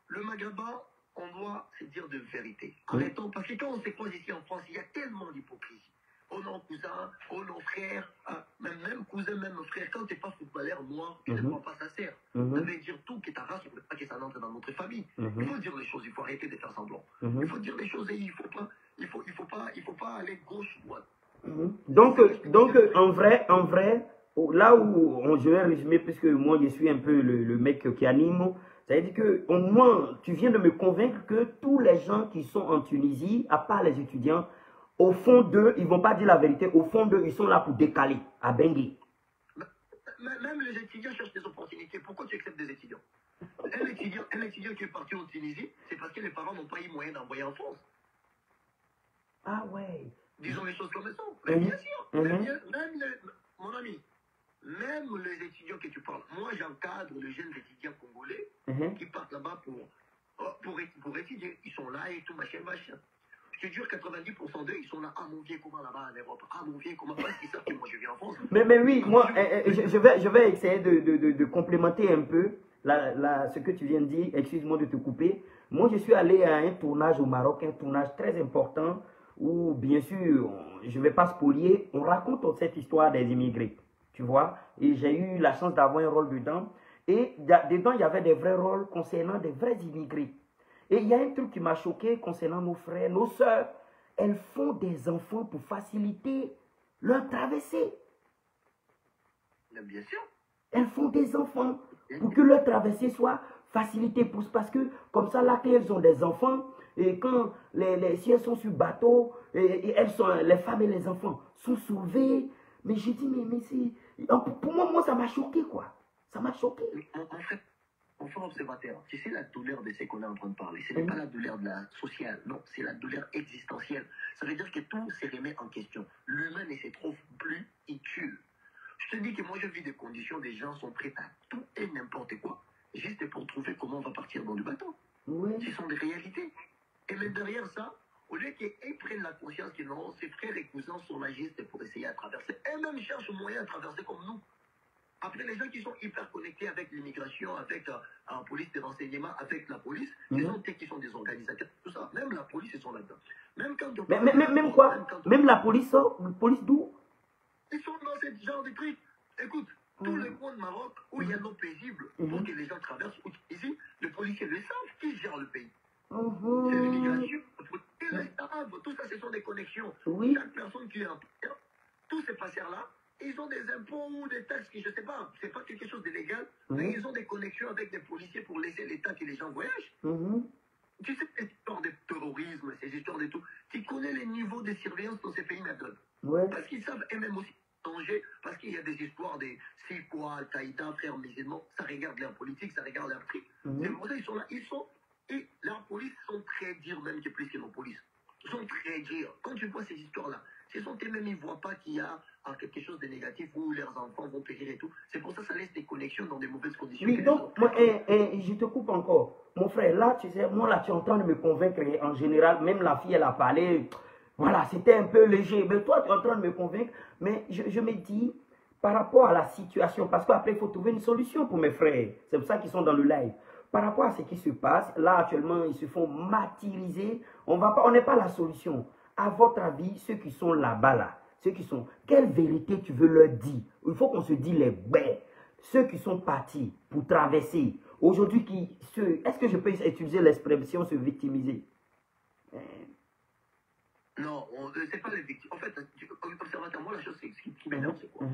le Maghrébin, on doit se dire de vérité. Arrêtons, parce que quand on se croise ici en France, il y a tellement d'hypocrisie. Oh non, cousin, oh non, frère, même cousin, même frère, quand tu n'es pas footballeur noir, tu ne crois pas sa sœur. Ça veut dire tout que ta race, on ne veut pas que ça entre dans notre famille. Il faut dire les choses, il faut arrêter de faire semblant. Il faut dire les choses et il faut pas aller gauche-droite. Donc, en vrai, là où je vais résumer, puisque moi je suis un peu le mec qui anime, ça veut dire que au moins, tu viens de me convaincre que tous les gens qui sont en Tunisie, à part les étudiants, au fond d'eux, ils ne vont pas dire la vérité. Au fond d'eux, ils sont là pour décaler, à benguer. Même les étudiants cherchent des opportunités. Pourquoi tu acceptes des étudiants? Un étudiant qui est parti en Tunisie, c'est parce que les parents n'ont pas eu moyen d'envoyer en France. Ah ouais. Disons les choses comme elles sont. Mais bien sûr. Mon ami, même les étudiants que tu parles, moi j'encadre les jeunes étudiants congolais qui partent là-bas pour étudier. Ils sont là et tout, machin. Je te jure, 90% d'eux, ils sont là. Ah, mon vieux, comment là-bas en Europe? Ah, mon vieux, comment? Parce qu'ils savent que moi, je viens en France. Mais oui, moi, je vais essayer de complémenter un peu ce que tu viens de dire. Excuse-moi de te couper. Moi, je suis allé à un tournage au Maroc, un tournage très important, où, bien sûr, je ne vais pas spolier, on raconte cette histoire des immigrés, tu vois. Et j'ai eu la chance d'avoir un rôle dedans. Et dedans, il y avait des vrais rôles concernant des vrais immigrés. Et il y a un truc qui m'a choqué concernant nos frères, nos sœurs. Elles font des enfants pour faciliter leur traversée. Bien sûr. Elles font des enfants pour que leur traversée soit facilitée. Parce que comme ça, là, quand elles ont des enfants, et quand si elles sont sur bateau, et les femmes et les enfants sont sauvés. Mais j'ai dit, mais c'est... Pour moi, ça m'a choqué, quoi. Ça m'a choqué. Enfin, observateur, tu sais la douleur de ce qu'on est en train de parler. Ce n'est pas la douleur de la sociale, non, c'est la douleur existentielle. Ça veut dire que tout se remet en question. L'humain ne se trouve plus, il tue. Je te dis que moi, je vis des conditions, des gens sont prêts à tout et n'importe quoi, juste pour trouver comment on va partir dans le bateau. Ce sont des réalités. Et même derrière ça, au lieu qu'ils prennent la conscience que non, ses frères et cousins sont là juste pour essayer à traverser, eux-mêmes cherchent moyen à traverser comme nous. Après, les gens qui sont hyper connectés avec l'immigration, avec la police de renseignement, avec la police, ce sont eux qui sont des organisateurs, tout ça. Même la police, ils sont là-dedans. Même quand on parle même quoi? Même la police d'où? Ils sont dans ce genre de trucs. Écoute, tous les coins de Maroc où il y a l'eau paisible, pour que les gens traversent, ici, les policiers le savent, qui gèrent le pays. C'est l'immigration. Tout ça, ce sont des connexions. Chaque personne qui est en pays, tous ces passeurs-là, ils ont des impôts ou des taxes qui, je ne sais pas, c'est pas quelque chose de légal, mais ils ont des connexions avec des policiers pour laisser l'État que les gens voyagent. Tu sais, ces histoires de terrorisme, ces histoires de tout, tu connais les niveaux de surveillance dans ces pays maintenant. Parce qu'ils savent eux-mêmes aussi danger, parce qu'il y a des histoires de c'est quoi, Al-Qaïda, frères musulmans, ça regarde leur politique, ça regarde leur truc. C'est pour ça qu'ils sont là, et leurs polices sont très durs même que plus que nos polices. Ils sont très durs. Quand tu vois ces histoires-là, ce sont eux-mêmes, ils ne voient pas qu'il y a quelque chose de négatif où leurs enfants vont périr et tout. C'est pour ça que ça laisse des connexions dans des mauvaises conditions. Oui, donc, moi, je te coupe encore. Mon frère, là, tu sais, moi, là, tu es en train de me convaincre. En général, même la fille, elle a parlé. Voilà, c'était un peu léger. Mais toi, tu es en train de me convaincre. Mais je me dis, par rapport à la situation, parce qu'après, il faut trouver une solution pour mes frères. C'est pour ça qu'ils sont dans le live. Par rapport à ce qui se passe, là, actuellement, ils se font martyriser. On n'est pas la solution. À votre avis, ceux qui sont là-bas, là, ceux qui sont... Quelle vérité tu veux leur dire? Il faut qu'on se dise les bêtes. Ceux qui sont partis pour traverser, aujourd'hui est-ce que je peux utiliser l'expression se victimiser? Non, c'est pas les victimes. En fait, observateur, moi, la chose qui m'énerve, c'est quoi?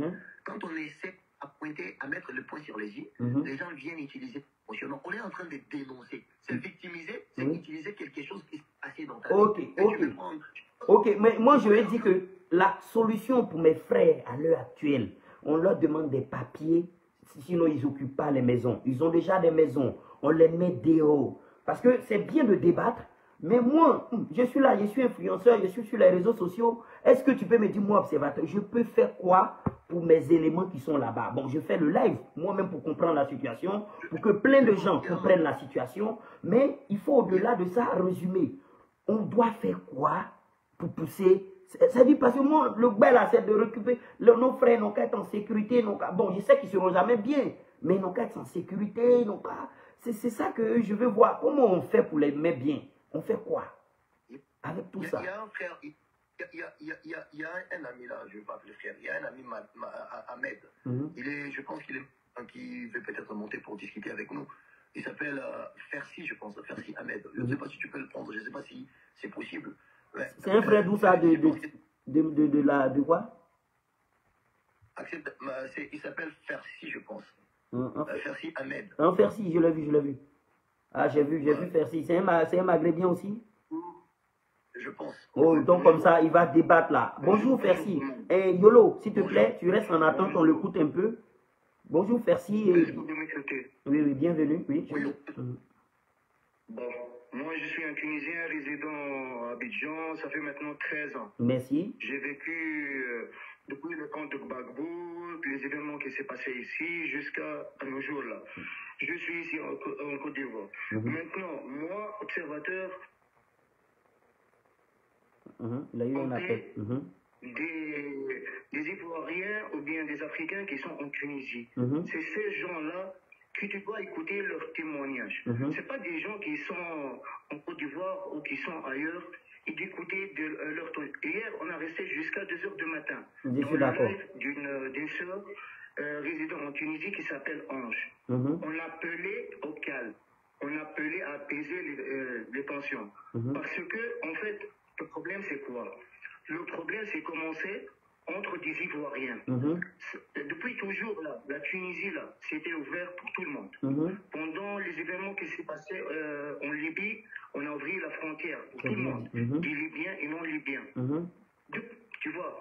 Quand on essaie à pointer, à mettre le point sur les i, les gens viennent utiliser l'émotion. Donc, on est en train de dénoncer. C'est victimiser, c'est utiliser quelque chose qui s'est passé dans ta vie. Ok, mais moi, je vais dire que la solution pour mes frères à l'heure actuelle, on leur demande des papiers, sinon ils n'occupent pas les maisons. Ils ont déjà des maisons, on les met dehors. Parce que c'est bien de débattre, mais moi, je suis là, je suis influenceur, je suis sur les réseaux sociaux. Est-ce que tu peux me dire, moi, observateur, je peux faire quoi pour mes éléments qui sont là-bas? Bon, je fais le live, moi-même, pour comprendre la situation, pour que plein de gens comprennent la situation. Mais il faut, au-delà de ça, résumer. On doit faire quoi pour pousser? C'est-à-dire, parce que moi, le bail là, c'est de récupérer nos frères, nos qu'à être en sécurité. Bon, je sais qu'ils ne seront jamais bien, mais nos qu'à être en sécurité, c'est ça que je veux voir. Comment on fait pour les mettre bien? On fait quoi avec tout ça? Il y a un frère, il y a un ami là, je ne vais pas appeler frère, il y a un ami, Ahmed. Je pense qui veut peut-être monter pour discuter avec nous. Il s'appelle Fersi, je pense, Fersi Ahmed. Je ne sais pas si tu peux le prendre, je ne sais pas si c'est possible. Ouais. C'est un frère d'où ça? De quoi? Il s'appelle Fersi, je pense. Fersi Ahmed. Un Fersi, je l'ai vu. Ah, j'ai vu Fersi. C'est un Maghrébien aussi? Je pense. Oh, donc comme ça, il va débattre là. Bonjour Fersi. Et Yolo, s'il te plaît, tu restes en attente, on l'écoute un peu. Bonjour Fersi. Oui, bienvenue. Oui. Bon, moi je suis un Tunisien résident à Abidjan, ça fait maintenant 13 ans. Merci. J'ai vécu depuis le camp de Gbagbo, les événements qui s'est passé ici jusqu'à nos jours là. Je suis ici en Côte d'Ivoire. Maintenant, moi, observateur, il a eu un appel. Des Ivoiriens ou bien des Africains qui sont en Tunisie. C'est ces gens-là que tu dois écouter leurs témoignages. Ce pas des gens qui sont en Côte d'Ivoire ou qui sont ailleurs et d'écouter leur ton. Hier, on a resté jusqu'à 2 h du matin dans le live d'une sœur résidant en Tunisie qui s'appelle Ange. On l'appelait au calme. On appelait à apaiser les tensions. Parce que, en fait, le problème, c'est quoi? Le problème, c'est commencé entre des Ivoiriens. Depuis toujours, là, la Tunisie, là, c'était ouvert pour tout le monde. Pendant les événements qui s'est passé en Libye, on a ouvert la frontière pour tout le monde, des Libyens et non-Libyens. Tu vois,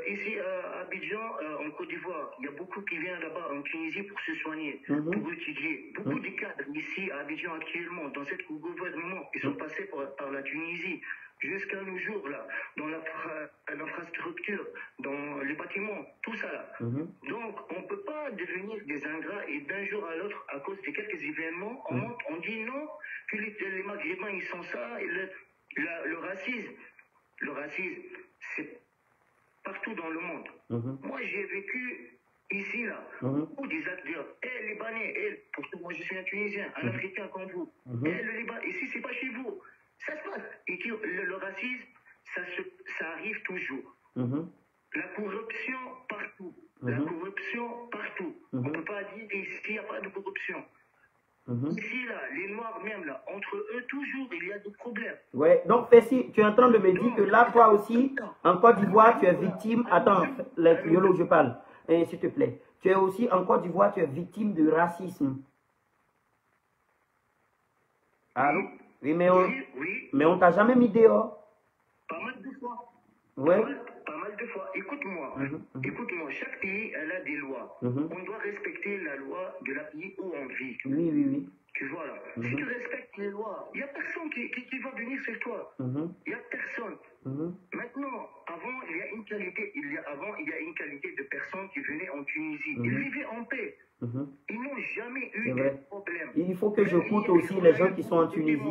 ici à Abidjan, en Côte d'Ivoire, il y a beaucoup qui viennent là-bas en Tunisie pour se soigner, pour étudier. Beaucoup de cadres ici à Abidjan actuellement, dans ce gouvernement, ils sont passés par la Tunisie. Jusqu'à nos jours, là, dans l'infrastructure, dans les bâtiments, tout ça là. Donc, on ne peut pas devenir des ingrats et d'un jour à l'autre, à cause de quelques événements, on dit non, que les Maghrébins, ils sont ça, et le racisme, c'est partout dans le monde. Moi, j'ai vécu ici, là, où des acteurs, Libanais, pourtant moi je suis un Tunisien, un Africain comme vous, le Liban, ici, c'est pas chez vous. Ça se passe. Et le racisme, ça arrive toujours. La corruption partout. La corruption partout. On ne peut pas dire qu'ici, il n'y a pas de corruption. Ici, là, les Noirs même, là, entre eux, toujours, il y a des problèmes. Ouais, donc, Fessi, tu es en train de me dire que là, toi aussi, en Côte d'Ivoire, tu es victime. Attends, Yolo, je parle. S'il te plaît. Tu es aussi, en Côte d'Ivoire, tu es victime de racisme. Allô? Oui, mais on t'a jamais mis dehors. Pas mal de fois. Ouais. Pas mal de fois. Écoute-moi. Écoute-moi. Chaque pays, elle a des lois. On doit respecter la loi de la pays où on vit. Oui. Tu vois là. Si tu respectes les lois, il n'y a personne qui va venir sur toi. Il n'y a personne. Maintenant, avant, il y a une qualité. Il y a une qualité de personnes qui venaient en Tunisie. Ils vivaient en paix. Ils n'ont jamais eu de problème. Il faut que j'écoute aussi les gens qui sont en Tunisie.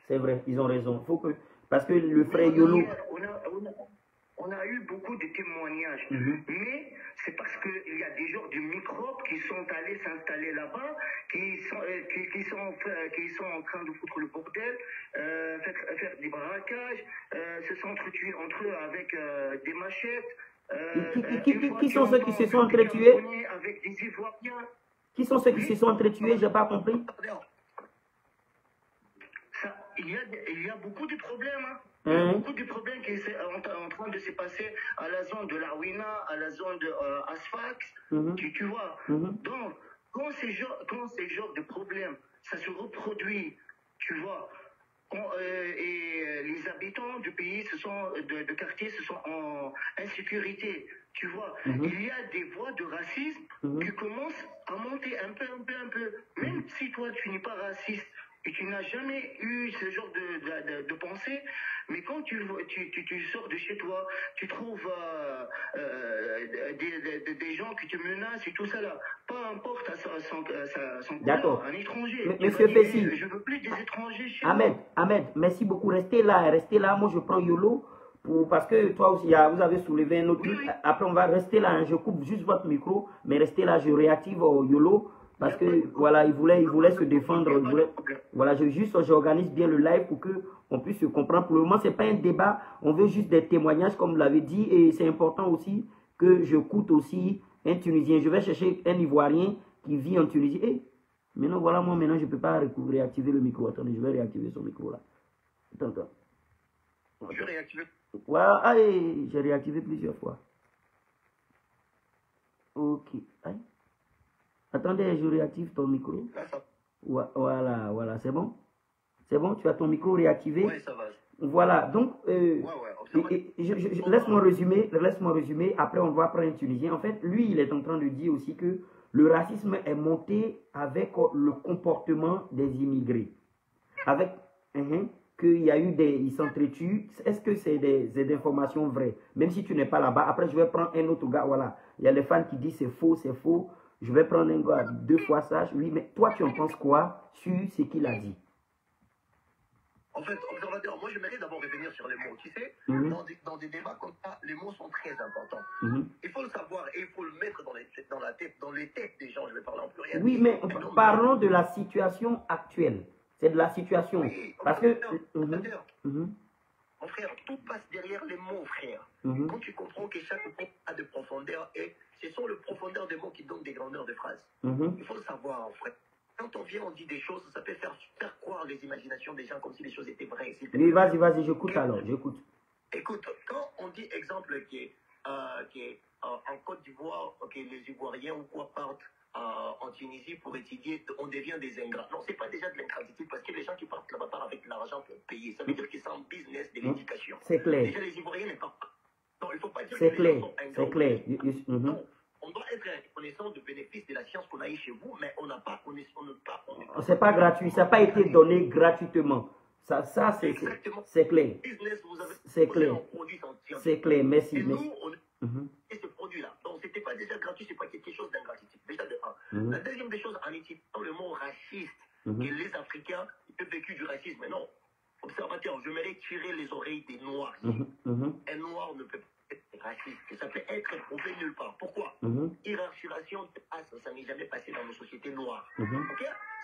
C'est vrai, ils ont raison. Faut que, parce que le frère Yolo... On a eu beaucoup de témoignages. Mais c'est parce qu'il y a des genres de microbes qui sont allés s'installer là-bas, qui sont en train de foutre le bordel, faire des braquages, se s'entretuer entre eux avec des machettes. Qui sont ceux qui se sont entretués? Avec des Ivoiriens. Qui sont ceux qui se sont entretués? Je n'ai pas compris. Il y a beaucoup de problèmes. Hein. Il y a beaucoup de problèmes qui sont en train de se passer à la zone de l'Arwina, à la zone de Asfax. Tu vois. Donc, quand ces genres de problèmes, ça se reproduit, tu vois, et les habitants du pays, de quartier, se sont en insécurité, tu vois. Il y a des voies de racisme qui commencent à monter un peu. Même si toi, tu n'es pas raciste, et tu n'as jamais eu ce genre de pensée, mais quand tu sors de chez toi, tu trouves des gens qui te menacent et tout ça là. Peu importe son couleur, un étranger. Monsieur Fessi, je ne veux plus des étrangers chez moi. Ahmed, merci beaucoup. Restez là. Moi, je prends YOLO. Parce que toi aussi, vous avez soulevé un autre truc. Après, on va rester là. Je coupe juste votre micro, mais restez là. Je réactive au YOLO. Parce que, voilà, il voulait se défendre. Voilà, j'organise bien le live pour qu'on puisse se comprendre. Pour le moment, ce n'est pas un débat. On veut juste des témoignages, comme vous l'avez dit. Et c'est important aussi que je coûte aussi un Tunisien. Je vais chercher un Ivoirien qui vit en Tunisie. Et maintenant, voilà, moi, je ne peux pas réactiver le micro. Attendez, je vais réactiver son micro là. Attends. Je vais réactiver. Voilà, j'ai réactivé plusieurs fois. Ok. Aïe. Attendez, je réactive ton micro. Voilà, c'est bon? C'est bon, tu as ton micro réactivé? Oui, ça va. Voilà, donc, laisse-moi résumer, après on va prendre un Tunisien. En fait, lui, il est en train de dire aussi que le racisme est monté avec le comportement des immigrés. Avec, qu'il y a eu ils s'entretuent. Est-ce que c'est des informations vraies? Même si tu n'es pas là-bas, après je vais prendre un autre gars, voilà. Il y a les fans qui disent c'est faux. Je vais prendre un gars 2 fois sage. Oui, mais toi, tu en penses quoi sur ce qu'il a dit? En fait, observateur, moi, je mérite d'abord revenir sur les mots. Tu sais, dans des débats comme ça, les mots sont très importants. Il faut le savoir et il faut le mettre dans les têtes des gens. Je vais parler en pluriel. Oui, mais parlons de la situation actuelle. C'est de la situation. Oui, parce que... Mon frère, tout passe derrière les mots, frère. Quand tu comprends que chaque mot a de profondeur, et ce sont les profondeurs des mots qui donnent des grandeurs de phrases. Il faut le savoir, frère. Quand on vient, on dit des choses, ça peut faire croire les imaginations des gens comme si les choses étaient vraies. Oui, vas-y, j'écoute alors, j'écoute. Écoute, quand on dit, exemple, en Côte d'Ivoire, les Ivoiriens ou quoi partent en Tunisie pour étudier, on devient des ingrats. Non, c'est pas déjà de l'ingratitude parce que les gens qui partent là-bas partent avec l'argent pour payer. Ça veut dire qu'ils sont en business de l'éducation. C'est clair. Déjà, les Ivoiriens ne partent pas. Non, il ne faut pas dire que les gens sont ingrats. C'est clair. Non, on doit être reconnaissant du bénéfice de la science qu'on a eu chez vous, mais on n'a pas c'est pas gratuit, ça n'a pas été donné gratuitement. Ça c'est clair. C'est clair. C'est clair, merci. Et nous, et ce produit-là. Donc, ce n'était pas déjà gratuit, ce n'est pas quelque chose d'ingratitude. Déjà de 1. La deuxième des choses, en utilisant le mot raciste, que les Africains ont vécu du racisme. Non, observateur, je mérite tirer les oreilles des Noirs. Un Noir ne peut pas être raciste. Ça peut être prouvé nulle part. Pourquoi? Hiérarchisation de race, ça n'est jamais passé dans nos sociétés noires.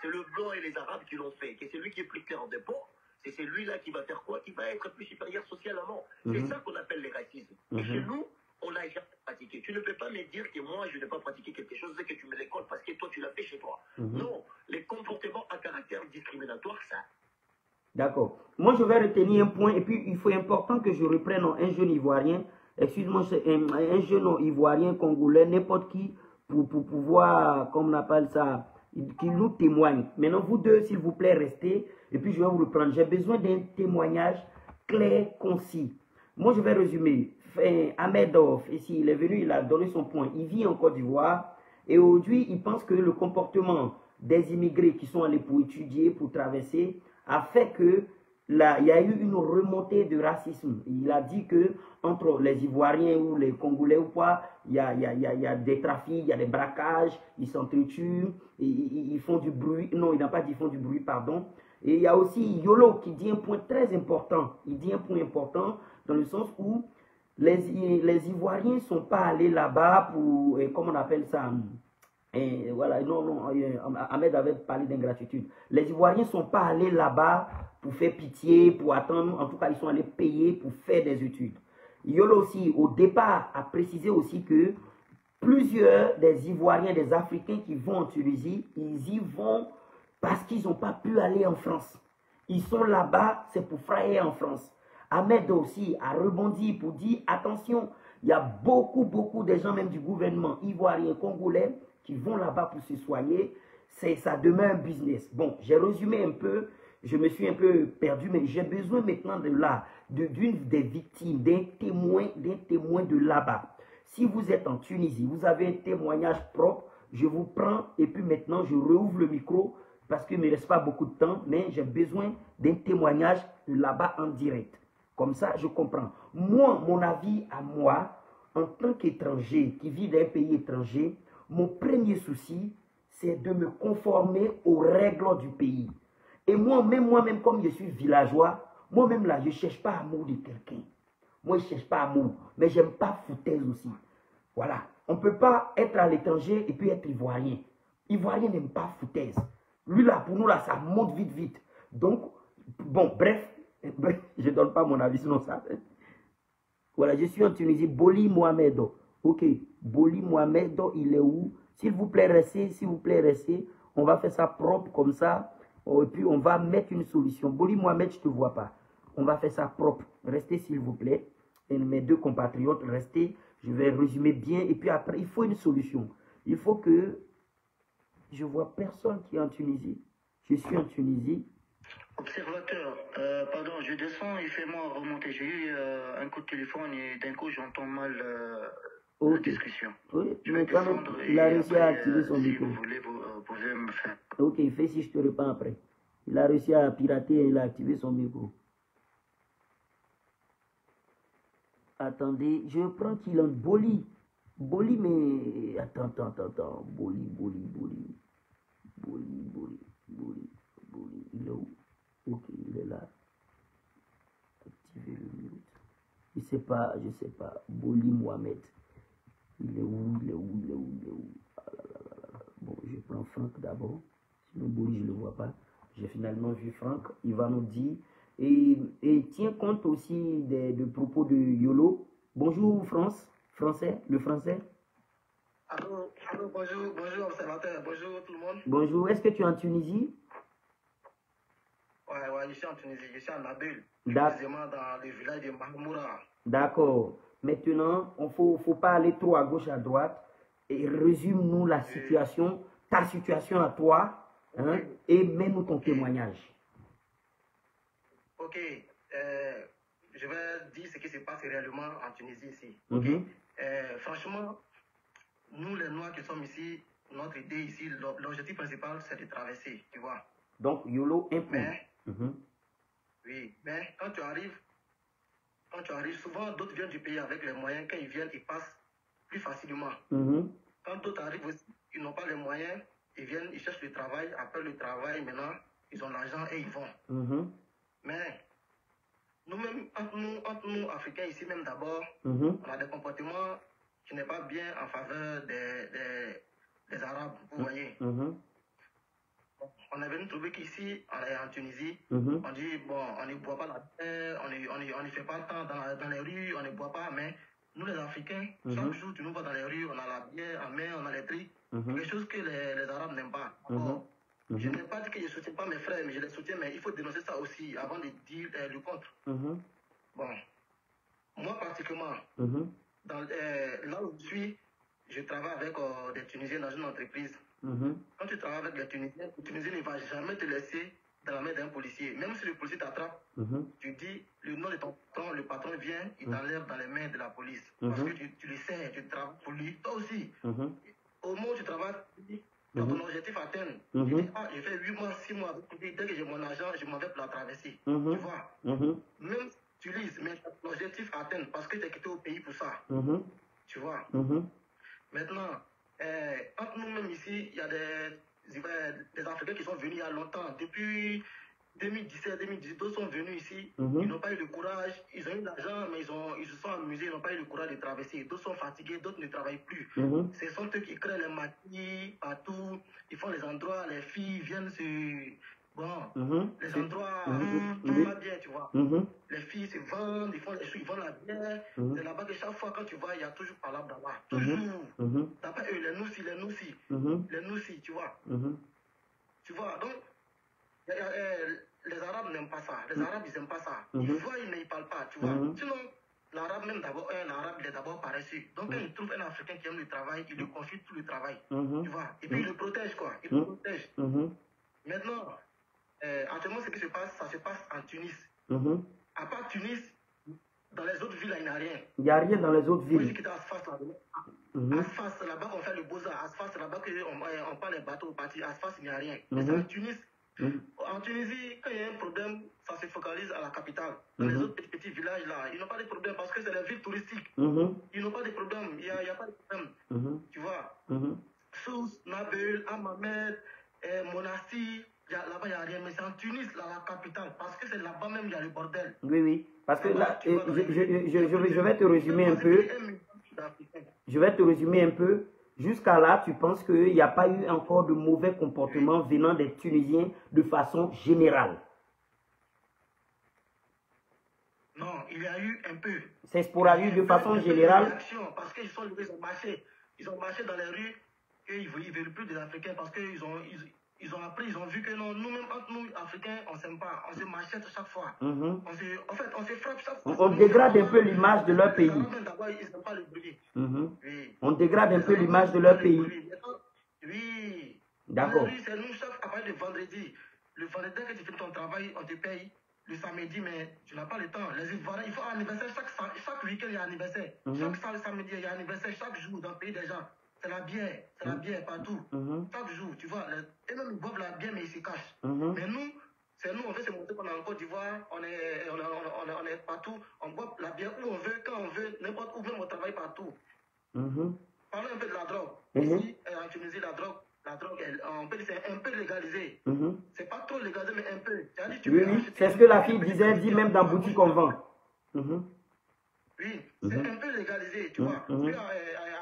C'est le blanc et les Arabes qui l'ont fait. Que c'est lui qui est plus clair en dépôt. C'est celui-là qui va faire quoi? Qui va être plus supérieur socialement. C'est ça qu'on appelle les racismes. Et chez nous, on l'a jamais pratiqué. Tu ne peux pas me dire que moi, je n'ai pas pratiqué quelque chose et que tu me l'écoles parce que toi, tu l'as fait chez toi. Non, les comportements à caractère discriminatoire, ça. D'accord. Moi, je vais retenir un point et puis il faut important que je reprenne un jeune Ivoirien, excuse-moi, un jeune Ivoirien, Congolais, n'importe qui, pour pouvoir, comme on appelle ça, qui nous témoigne. Maintenant, vous deux, s'il vous plaît, restez et puis je vais vous reprendre. J'ai besoin d'un témoignage clair, concis. Moi, je vais résumer. Ahmed Off, ici, il est venu, il a donné son point. Il vit en Côte d'Ivoire et aujourd'hui, il pense que le comportement des immigrés qui sont allés pour étudier, pour traverser, a fait que il y a eu une remontée de racisme. Il a dit que entre les Ivoiriens ou les Congolais ou quoi, il y a des trafics, il y a des braquages, ils s'entretuent, ils font du bruit. Non, il n'a pas dit ils font du bruit, pardon. Et il y a aussi Yolo qui dit un point très important. Il dit un point important dans le sens où les Ivoiriens ne sont pas allés là-bas pour, comment on appelle ça, et voilà, non, Ahmed avait parlé d'ingratitude. Les Ivoiriens ne sont pas allés là-bas pour faire pitié, pour attendre. En tout cas, ils sont allés payer pour faire des études. Yolo aussi, au départ, a précisé aussi que Plusieurs des Ivoiriens, des Africains qui vont en Tunisie, ils y vont parce qu'ils n'ont pas pu aller en France. Ils sont là-bas, c'est pour frayer en France. Ahmed aussi a rebondi pour dire, attention, il y a beaucoup de gens, même du gouvernement ivoirien, congolais, qui vont là-bas pour se soigner. Ça demeure un business. Bon, j'ai résumé un peu, je me suis un peu perdu, mais j'ai besoin maintenant d'une des victimes, d'un témoin de là-bas. Si vous êtes en Tunisie, vous avez un témoignage propre, je vous prends et puis maintenant je rouvre le micro parce qu'il ne me reste pas beaucoup de temps, mais j'ai besoin d'un témoignage là-bas en direct. Comme ça, je comprends. Moi, mon avis à moi, en tant qu'étranger qui vit dans un pays étranger, mon premier souci, c'est de me conformer aux règles du pays. Et moi-même, comme je suis villageois, moi-même là, je ne cherche pas amour de quelqu'un. Moi, je ne cherche pas amour, mais je n'aime pas foutaise aussi. Voilà. On ne peut pas être à l'étranger et puis être ivoirien. Ivoirien n'aime pas foutaise. Lui là, pour nous là, ça monte vite. Donc, bon, bref, je ne donne pas mon avis, sinon ça. Voilà, je suis en Tunisie, Boli Mohamed. Ok, Boli Mohamed, il est où? S'il vous plaît, restez. On va faire ça propre comme ça. Et puis, on va mettre une solution. Boli Mohamed, je ne te vois pas. On va faire ça propre. Restez, s'il vous plaît. Et mes deux compatriotes, restez. Je vais résumer bien. Et puis après, il faut une solution. Il faut que... Je ne vois personne qui est en Tunisie. Je suis en Tunisie. Observateur, pardon, je descends et fais-moi remonter. J'ai eu un coup de téléphone et d'un coup, j'entends mal la discussion. Oui, mais quand même, il a réussi à activer son micro. Si vous voulez, vous pouvez me faire. Ok, fais si je te réponds après. Il a réussi à pirater et il a activé son micro. Attendez, je prends qu'il en Boli. Boli, mais... Attends. Boli. Il est où? Ok, il est là. Activer le mute. Je sais pas. Boli Mohamed. Il est où? Ah là. Bon, je prends Franck d'abord. Sinon, Boli, je ne le vois pas. J'ai finalement vu Franck. Il va nous dire. Et tiens compte aussi de propos de YOLO. Bonjour, le français. Allô, bonjour observateur, bonjour tout le monde. Bonjour, est-ce que tu es en Tunisie? Ouais, je suis en Tunisie, je suis en Nabil, précisément dans le village de Mahmoura. D'accord. Maintenant, il ne faut pas aller trop à gauche, à droite. Et résume-nous la situation, ta situation à toi, hein, et mets-nous ton témoignage. Ok, je vais dire ce qui se passe réellement en Tunisie ici. Franchement, nous les Noirs qui sommes ici, notre idée ici, l'objectif principal c'est de traverser, tu vois. Donc YOLO impose. Mais, oui, mais quand tu arrives, souvent d'autres viennent du pays avec les moyens, quand ils viennent, ils passent plus facilement. Quand d'autres arrivent aussi, ils n'ont pas les moyens, ils viennent, ils cherchent le travail, après le travail, maintenant, ils ont l'argent et ils vont. Mais nous-mêmes, entre nous, Africains, ici même d'abord, on a des comportements qui n'est pas bien en faveur des Arabes, vous voyez. On est venu trouver qu'ici, en Tunisie, on dit, bon, on ne boit pas la terre, on ne fait pas tant dans les rues, on ne boit pas, mais nous les Africains, chaque jour, tu nous vois dans les rues, on a la bière en main, on a les trucs, quelque chose que les Arabes n'aiment pas. Je n'ai pas dit que je ne soutiens pas mes frères, mais je les soutiens, mais il faut dénoncer ça aussi avant de dire le contre. Bon, moi particulièrement, là où je suis, je travaille avec des Tunisiens dans une entreprise. Quand tu travailles avec les Tunisiens, le Tunisien ne va jamais te laisser dans la main d'un policier. Même si le policier t'attrape, tu dis le nom de ton patron, le patron vient, il t'enlève dans les mains de la police. Parce que tu le sais, tu travailles pour lui. Toi aussi, au moment où tu travailles, quand ton objectif atteint, tu dis, je fais 8 mois, 6 mois, dès que j'ai mon argent, je m'en vais pour la traverser. Tu vois, même si tu lises, mais l'objectif atteint parce que tu es quitté au pays pour ça. Tu vois. Maintenant, entre nous-mêmes ici, il y a des Africains qui sont venus il y a longtemps. Depuis 2017-2018, d'autres sont venus ici. Ils n'ont pas eu le courage. Ils ont eu de l'argent, mais ils se sont amusés. Ils n'ont pas eu le courage de traverser. D'autres sont fatigués, d'autres ne travaillent plus. Ce sont eux qui créent les maquis partout. Ils font les endroits, les filles viennent se... Bon, les endroits, tout va bien, tu vois. Les filles filles se vendent, ils font les choses, ils vendent la bière. C'est là-bas que chaque fois quand tu vas, il y a toujours palabre là-bas. Toujours. D'après eux, les noussis, tu vois. Tu vois, donc, les Arabes n'aiment pas ça. Les Arabes, ils n'aiment pas ça. Ils voient, mais ils ne parlent pas, tu vois. Sinon, l'Arabe, même d'abord, un Arabe, il est d'abord paresseux. Donc, quand il trouve un Africain qui aime le travail, il lui confie tout le travail. Tu vois. Et puis, il le protège, quoi. Il le protège. Maintenant, actuellement, ce qui se passe, ça se passe en Tunis. À part Tunis, dans les autres villes, il n'y a rien. Il n'y a rien dans les autres villes. Moi, j'étais à Asfas, là-bas. Asfas, c'est là-bas qu'on fait le beaux-arts. Asfas, c'est là-bas qu'on parle les bateaux au parti. Asfas, il n'y a rien. Mais c'est en Tunis. En Tunisie, quand il y a un problème, ça se focalise à la capitale. Dans les autres petits villages, là, ils n'ont pas de problème parce que c'est les villes touristiques. Ils n'ont pas de problème. Il n'y a pas de problème. Tu vois. Sousse, Nabeul, Hammamet, Monastir, là-bas, il n'y a rien. Mais c'est en Tunis, là, la capitale. Parce que c'est là-bas même, il y a le bordel. Oui, oui. Parce que là, je vais te résumer un peu. Je vais te résumer un peu. Jusqu'à là, tu penses qu'il n'y a pas eu encore de mauvais comportements venant des Tunisiens de façon générale? Non, il y a eu un peu. C'est sporadique de façon générale? Parce qu'ils sont levés, ils ont marché dans les rues et ils ne veulent plus des Africains parce qu'ils ont appris, ils ont vu que non, nous-mêmes, entre nous, Africains, on ne s'aime pas. On se machette chaque fois. En fait, on se frappe chaque fois. On dégrade un peu l'image de leur pays. D'abord, ils n'aiment pas le bruit. Oui. On dégrade un peu l'image de leur pays. Oui. D'accord. C'est nous, chaque à partir de vendredi. Le vendredi, que tu fais ton travail, on te paye. Le samedi, mais tu n'as pas le temps. Les Ivoiriens, il faut un anniversaire. Chaque week-end, il y a un anniversaire. Chaque samedi, il y a un anniversaire. Chaque jour, dans le pays des gens. C'est la bière partout. Chaque jour, tu vois. Et même ils boivent la bière, mais ils se cachent. Mais nous, c'est nous, on veut se montrer qu'on est en Côte d'Ivoire, on est partout. On boit la bière où on veut, quand on veut, n'importe où, même on travaille partout. Parlons un peu de la drogue. Ici, en Tunisie, la drogue, on peut dire c'est un peu légalisé. C'est pas trop légalisé, mais un peu. Oui, c'est ce que la fille disait, elle dit même dans boutique on vend. Oui, c'est un peu légalisé, tu vois. Tu peux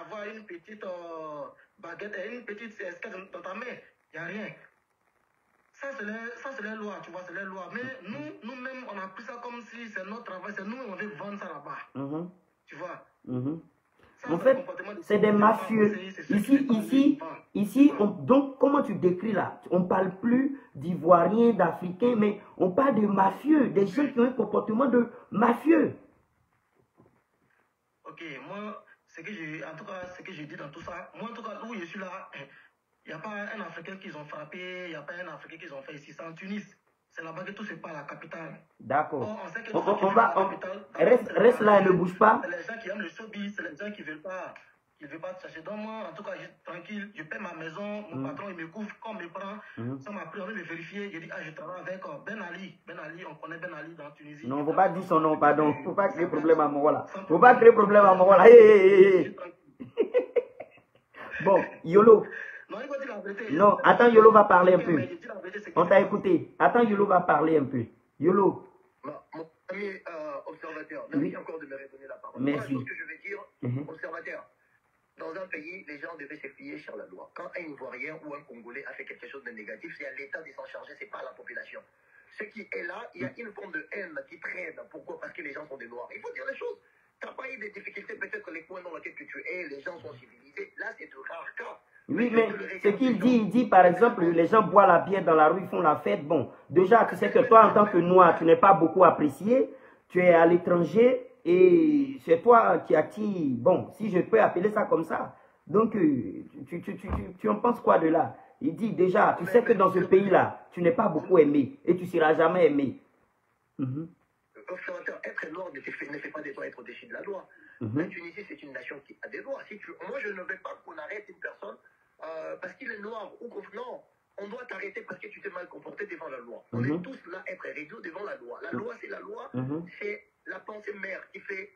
avoir une petite baguette, une petite escale dans ta main, il n'y a rien. Ça, c'est les lois, tu vois, c'est les lois. Mais nous-mêmes, on a pris ça comme si c'est notre travail, c'est nous, on veut vendre ça là-bas. Tu vois. En fait, c'est des mafieux. Ici, donc, comment tu décris là? On ne parle plus d'Ivoiriens, d'Africains, mais on parle de mafieux, des gens qui ont un comportement de mafieux. Ok, moi, ce que j'ai dit dans tout ça, moi, en tout cas, où je suis là, il n'y a pas un Africain qu'ils ont frappé, il n'y a pas un Africain qu'ils ont fait ici, c'est en Tunis. C'est là-bas que tout se passe à la capitale. D'accord. On sait que reste là et ne bouge pas. C'est les gens qui aiment le showbiz, c'est les gens qui ne veulent pas te chercher. Donc moi, en tout cas, je suis tranquille, je paie ma maison, mon patron, il me couvre, quand on me prend, ça m'a pris, on veut me vérifier. Je dis, je travaille avec Ben Ali. Ben Ali, on connaît Ben Ali dans la Tunisie. Non, il ne faut pas dire son nom, pardon. Il ne faut pas créer problème à moi là. Il ne faut pas créer problème à moi là. Bon, YOLO. Non, il faut dire la vérité. Non, attends, YOLO va parler un peu. On t'a écouté. Attends, YOLO va parler un peu. YOLO. Mon ami observateur, merci encore de me redonner la parole. Merci. Moi, la chose que je veux dire, observateur, dans un pays, les gens devaient se fier sur la loi. Quand un Ivoirien ou un Congolais a fait quelque chose de négatif, c'est à l'État de s'en charger, c'est pas à la population. Ce qui est là, il y a une forme de haine qui traîne. Pourquoi? Parce que les gens sont des Noirs. Il faut dire les choses. Tu n'as pas eu de difficultés, peut-être les coins dans lesquels tu es, les gens sont civilisés. Là, c'est de rares cas. Oui, mais ce qu'il dit, il dit par exemple, les gens boivent la bière dans la rue, ils font la fête. Bon, déjà, tu sais que toi, en tant que Noir, tu n'es pas beaucoup apprécié. Tu es à l'étranger et c'est toi qui attire, bon, si je peux appeler ça comme ça. Donc, tu en penses quoi de là? Il dit déjà, tu sais que dans ce pays-là, tu n'es pas beaucoup aimé et tu ne seras jamais aimé. Observateur, être noir ne fait pas de toi être au-dessus de la loi. La Tunisie, c'est une nation qui a des lois. Moi, je ne veux pas qu'on arrête une personne parce qu'il est noir ou non. On doit t'arrêter parce que tu t'es mal comporté devant la loi. On est tous là être égaux devant la loi. La loi, c'est la loi. C'est la pensée mère qui fait...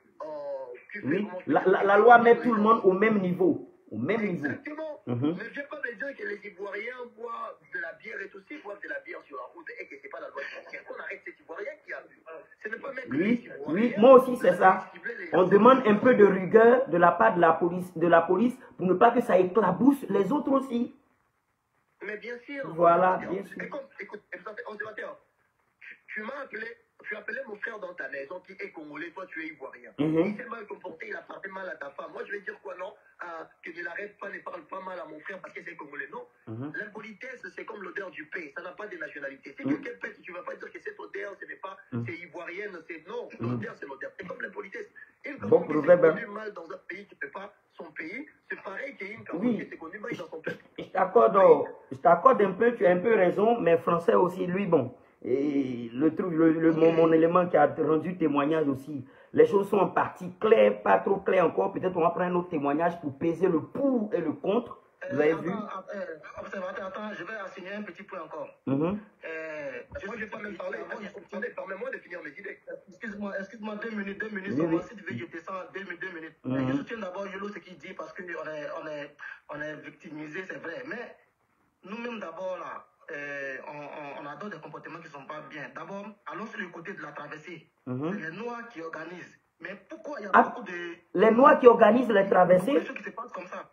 oui, la loi met tout le monde au même niveau. Au même Exactement. niveau. Ne viens pas me dire que les Ivoiriens boivent de la bière et tout ça, boivent de la bière sur la route et que ce n'est pas la loi. Qu'on arrête cet Ivoirien qui a bu. Ce n'est pas même oui, moi aussi c'est ça. On demande un peu de rigueur de la part de la police pour ne pas que ça éclabousse les autres aussi. Mais bien sûr. Voilà, bien sûr. Écoute, observateur, tu m'as appelé Tu appelais mon frère dans ta maison qui est congolais, toi tu es ivoirien. Il s'est mal comporté, il a parlé mal à ta femme. Moi je vais dire quoi, non? Que ne l'arrête pas, ne parle pas mal à mon frère parce que c'est congolais. Non. L'impolitesse, c'est comme l'odeur du pain, ça n'a pas de nationalité. Si quelqu'un pète, tu ne vas pas dire que cette odeur, ce n'est pas, c'est ivoirienne, c'est non, l'odeur c'est l'odeur. C'est comme l'impolitesse. Une personne qui s'est connue mal dans un pays qui ne fait pas son pays, c'est pareil qu'une personne qui s'est connue mal dans son pays. Je t'accorde un peu, tu as un peu raison, mais français aussi, lui, bon. Et le truc, mon élément qui a rendu témoignage aussi, les choses sont en partie claires, pas trop claires encore. Peut-être on va prendre un autre témoignage pour peser le pour et le contre. Vous avez vu? Observateur, attends, je vais assigner un petit point encore. Moi, je ne vais pas même parler. Permets-moi de finir mes idées. Excuse-moi, 2 minutes. Seulement, si tu veux, je descends 2 minutes. Je soutiens d'abord Yolo ce qu'il dit parce qu'on est victimisé, c'est vrai. Mais nous-mêmes, d'abord, là, on adore des comportements qui ne sont pas bien. D'abord, allons sur le côté de la traversée. C'est les Noirs qui organisent. Mais pourquoi il y a beaucoup de... Les Noirs qui organisent les traversées? Des choses qui se passent comme ça.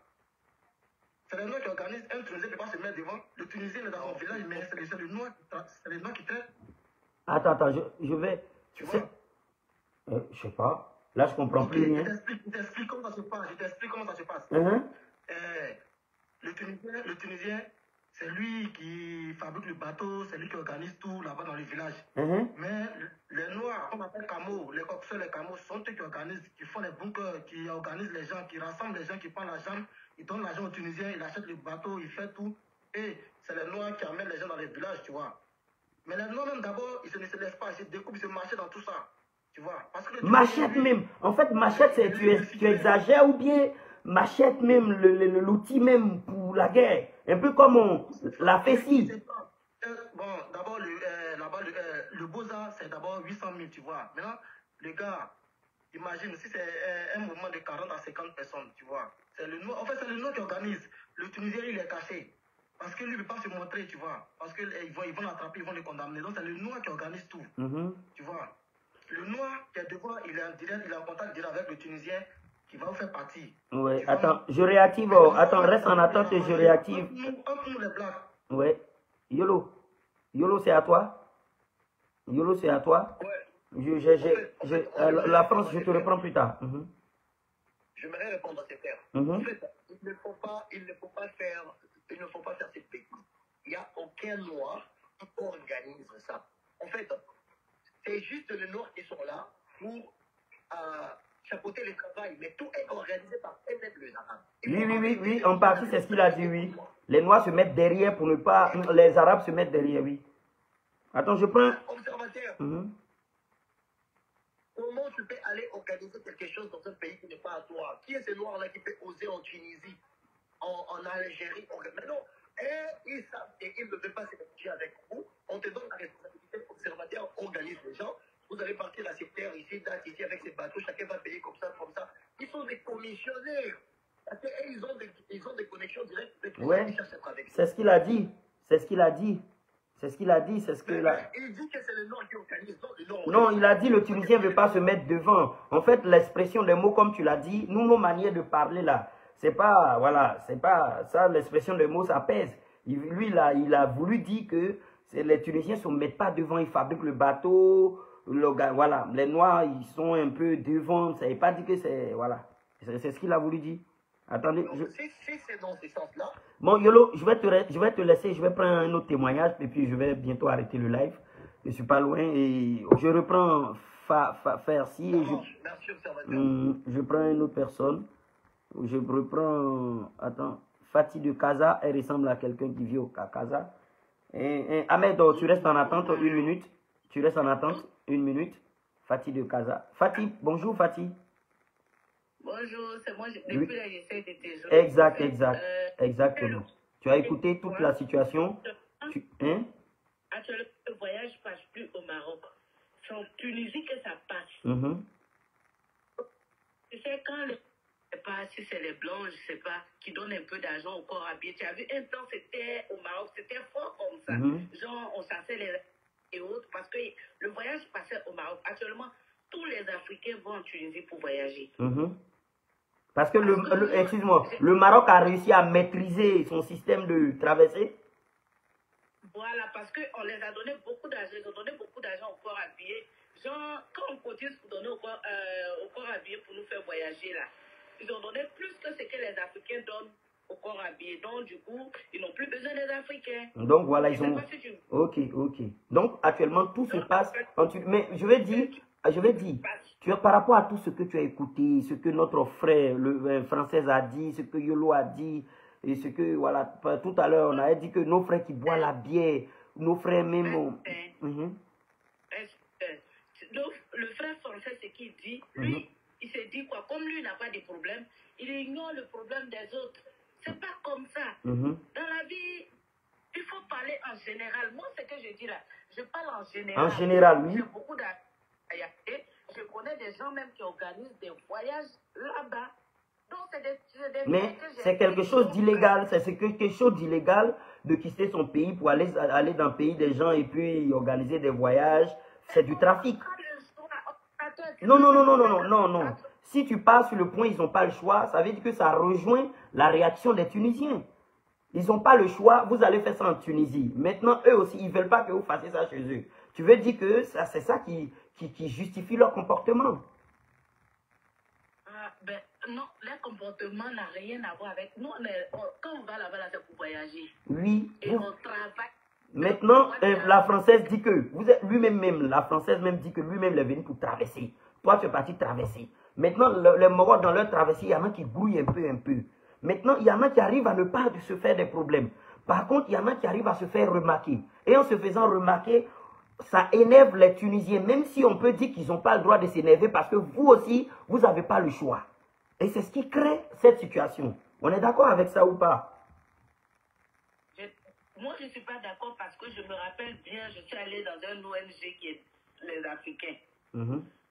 C'est les Noirs qui organisent. Un Tunisien ne peut pas se mettre devant. Le Tunisien est dans son village, mais c'est les Noirs qui traitent. Attends, je vais... Tu vois? Je sais pas. Là, je comprends plus rien. Je t'explique comment ça se passe. Le Tunisien, c'est lui qui fabrique le bateau, c'est lui qui organise tout là-bas dans le village. Mais les Noirs, qu'on appelle camos, les coxeurs, les camos, sont eux qui organisent, qui font les bunkers, qui organisent les gens, qui rassemblent les gens, qui prennent l'argent, ils donnent l'argent aux Tunisiens, ils achètent le bateau, ils font tout. Et c'est les Noirs qui amènent les gens dans les villages, tu vois. Mais les Noirs, même d'abord, ils ne se laissent pas, ils se découpent, ils se marchent dans tout ça. Tu vois. Parce que machette même. En fait, machette, c'est tu exagères ou bien machette même, l'outil même pour la guerre. Un peu comme on l'a fait ici. Bon, d'abord, le Beaux-Arts, c'est d'abord 800 000, tu vois. Maintenant, les gars, imagine, si c'est un mouvement de 40 à 50 personnes, tu vois. En fait, c'est le Noir qui organise. Le Tunisien, il est caché. Parce que lui, il ne peut pas se montrer, tu vois. Parce qu'ils vont l'attraper, ils vont le condamner. Donc, c'est le Noir qui organise tout. Tu vois. Le Noir qui est devant, il est en direct, il est en contact direct avec le Tunisien qui va vous faire partie. Ouais, attends, je réactive. Attends, reste en attente et je réactive. Entre les blagues. Ouais. Yolo, c'est à toi? Yolo, c'est à toi? Ouais. La France, je te reprends plus tard. J'aimerais répondre à ces terres. En fait, il ne faut pas faire cette bêtise. Il n'y a aucun Noir qui organise ça. En fait, c'est juste les Noirs qui sont là pour chapeauter le travail, mais tout est organisé par eux-mêmes les Arabes. Oui, en partie, c'est ce qu'il a dit, oui. Les Noirs se mettent derrière pour ne pas... Les Arabes se mettent derrière, oui. Attends, je prends... Observateur, comment tu peux aller organiser quelque chose dans un pays qui n'est pas à toi? Qui est ce Noir-là qui peut oser en Tunisie, en Algérie? Mais non, ils savent et ils ne veulent pas se réfugier avec vous. On te donne la responsabilité, observateur, organise les gens. Vous allez partir à cette terre ici, date ici, avec ces bateaux, chacun va payer comme ça. Ils sont des commissionnaires. Parce qu'ils ont des connexions directes avec les gens qui cherchent à travailler. C'est ce qu'il a dit. C'est ce que là. Il dit que c'est le Nord qui organise. Non, il a dit le Tunisien ne veut pas se mettre devant. En fait, l'expression des mots, comme tu l'as dit, nous, nos manières de parler là, c'est pas, voilà, c'est pas ça, l'expression des mots, ça pèse. Lui, il a voulu dire que les Tunisiens ne se mettent pas devant, ils fabriquent le bateau. Voilà, les Noirs, ils sont un peu devant. Ça n'est pas dit que c'est... Voilà. C'est ce qu'il a voulu dire. Attendez. Si c'est dans ce sens-là... Bon, Yolo, je vais te laisser. Je vais prendre un autre témoignage. Et puis, je vais bientôt arrêter le live. Je ne suis pas loin. Et je reprends Farsi. Merci, observateur. Je prends une autre personne. Je reprends... Attends. Fatih de Kaza. Elle ressemble à quelqu'un qui vit au Kaza. Ahmed, tu restes en attente 1 minute. Tu restes en attente 1 minute. Fatih de Kaza. Fatih, bonjour Fatih. Bonjour, c'est moi, depuis là j'essaie de te jouer. Exactement. Tu as écouté toute la situation. Actuellement, le voyage ne passe plus au Maroc. C'est en Tunisie que ça passe. Tu sais, quand je sais pas si c'est les blancs, je sais pas, qui donnent un peu d'argent au corps habillé. Tu as vu, un temps c'était au Maroc, c'était fort comme ça. Genre, on chassait les et autres, parce que le voyage passait au Maroc. Actuellement, tous les Africains vont en Tunisie pour voyager. Parce que, excuse-moi, le Maroc a réussi à maîtriser son système de traversée. Voilà, parce qu'on les a donné beaucoup d'argent, ils ont donné beaucoup d'argent au corps habillé. Genre, quand on cotise pour donner au corps habillé pour nous faire voyager, là, ils ont donné plus que ce que les Africains donnent au corps habillé. Donc, du coup, ils n'ont plus besoin des Africains. Donc, voilà, ils ont... Ok. Donc, actuellement, tout se passe... Mais je vais dire, par rapport à tout ce que tu as écouté, ce que notre frère, le français a dit, ce que Yolo a dit, et ce que, voilà, tout à l'heure, on a dit que nos frères qui boivent la bière, nos frères même... Le frère français, ce qu'il dit, lui, il se dit quoi? Comme lui n'a pas de problème, il ignore le problème des autres. C'est pas comme ça. Dans la vie, il faut parler en général. Moi, ce que je dis là, je parle en général. En général, oui. J'ai beaucoup d'amis. Je connais des gens même qui organisent des voyages là-bas. Donc, mais c'est quelque chose d'illégal. C'est quelque chose d'illégal de quitter son pays pour aller dans le pays des gens et puis organiser des voyages. C'est du trafic. Non. Si tu pars sur le point, ils n'ont pas le choix, ça veut dire que ça rejoint la réaction des Tunisiens. Ils n'ont pas le choix, vous allez faire ça en Tunisie. Maintenant, eux aussi, ils ne veulent pas que vous fassiez ça chez eux. Tu veux dire que c'est ça qui justifie leur comportement? Non, leur comportement n'a rien à voir avec nous. Quand on va là-bas, c'est pour voyager. Oui. Et on travaille. Maintenant, la Française dit que, la Française même dit que lui-même il est venu pour traverser. Toi, tu es parti traverser. Maintenant, les Marocs dans leur traversée, il y en a qui grouillent un peu. Maintenant, il y en a qui arrivent à ne pas se faire des problèmes. Par contre, il y en a qui arrivent à se faire remarquer. Et en se faisant remarquer, ça énerve les Tunisiens, même si on peut dire qu'ils n'ont pas le droit de s'énerver parce que vous aussi, vous n'avez pas le choix. Et c'est ce qui crée cette situation. On est d'accord avec ça ou pas? Moi, je ne suis pas d'accord parce que je me rappelle bien, je suis allée dans un ONG qui est les Africains.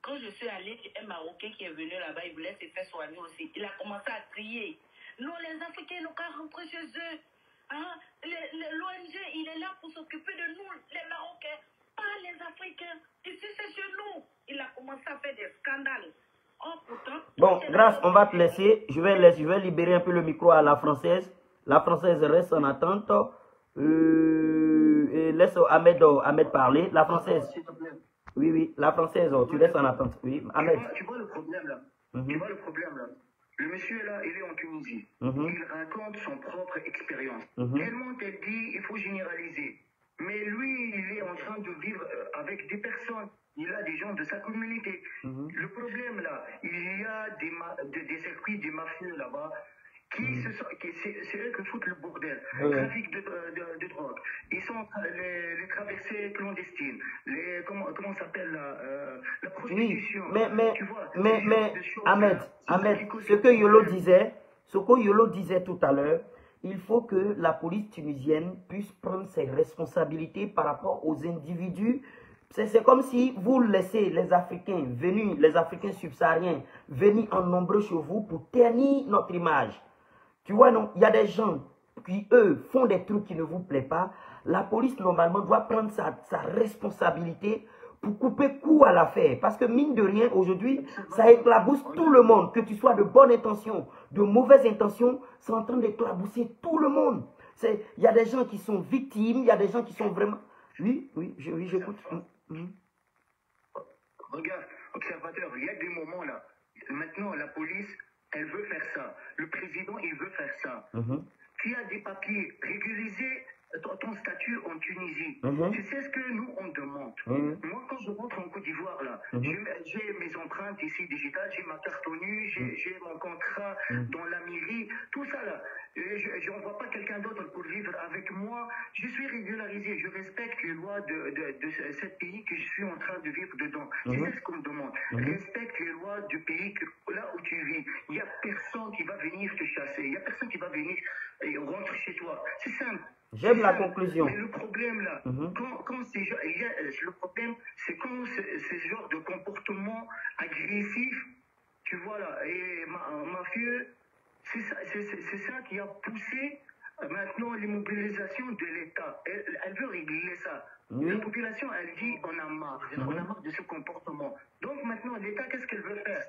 Quand je suis allée, un Marocain qui est venu là-bas, il voulait se faire soigner aussi. Il a commencé à crier. Non, les Africains n'ont qu'à rentrer chez eux. Hein? L'ONG, il est là pour s'occuper de nous, les Marocains, pas les Africains. Ici, c'est chez nous. Il a commencé à faire des scandales. Oh, pourtant, bon, Grâce, on va te laisser. Je vais libérer un peu le micro à la Française. La Française reste en attente. Et laisse Ahmed parler. La Française. Oui, la Française, tu laisses en attente. Oui, Ahmed. Tu vois le problème là. Tu vois le problème là. Le monsieur là, il est en Tunisie. Il raconte son propre expérience. Tellement elle dit, il faut généraliser. Mais lui, il est en train de vivre avec des personnes. Il a des gens de sa communauté. Le problème là, il y a des circuits, des mafieux là-bas. C'est eux qui foutent le bordel. Le trafic de drogue. Ils sont les traversées clandestines. Comment s'appelle la prostitution. Mais Ahmed, ce que Yolo disait tout à l'heure, il faut que la police tunisienne puisse prendre ses responsabilités par rapport aux individus. C'est comme si vous laissez les Africains venus, les Africains subsahariens, venir en nombreux chez vous pour ternir notre image. Tu vois, non, il y a des gens qui, eux, font des trucs qui ne vous plaisent pas. La police, normalement, doit prendre sa responsabilité pour couper court à l'affaire. Parce que, mine de rien, aujourd'hui, ça éclabousse tout le monde. Que tu sois de bonne intention, de mauvaise intention, c'est en train d'éclabousser tout le monde. Il y a des gens qui sont victimes, il y a des gens qui sont vraiment... Oui, j'écoute. Regarde, observateur, il y a des moments là. Maintenant, la police... Elle veut faire ça. Le président, il veut faire ça. Tu as des papiers régularisés, ton statut en Tunisie. Tu sais ce que nous, on demande. Moi, quand je rentre en Côte d'Ivoire, là, j'ai mes empreintes ici digitales, j'ai ma carte ONU, j'ai mon contrat dans la mairie, tout ça, là. Je n'envoie pas quelqu'un d'autre pour vivre avec moi. Je suis régularisé. Je respecte les lois de ce pays que je suis en train de vivre dedans. C'est ce qu'on me demande. Respecte les lois du pays là où tu vis. Il n'y a personne qui va venir te chasser. Il n'y a personne qui va venir rentrer chez toi. C'est simple. J'aime la conclusion. Mais le problème là, quand ces gens, le problème, c'est quand ce genre de comportement agressif, tu vois là, et mafieux, c'est ça qui a poussé maintenant l'immobilisation de l'État. Elle veut régler ça. La population, elle dit on a marre. On a marre de ce comportement. Donc maintenant, l'État, qu'est-ce qu'elle veut faire?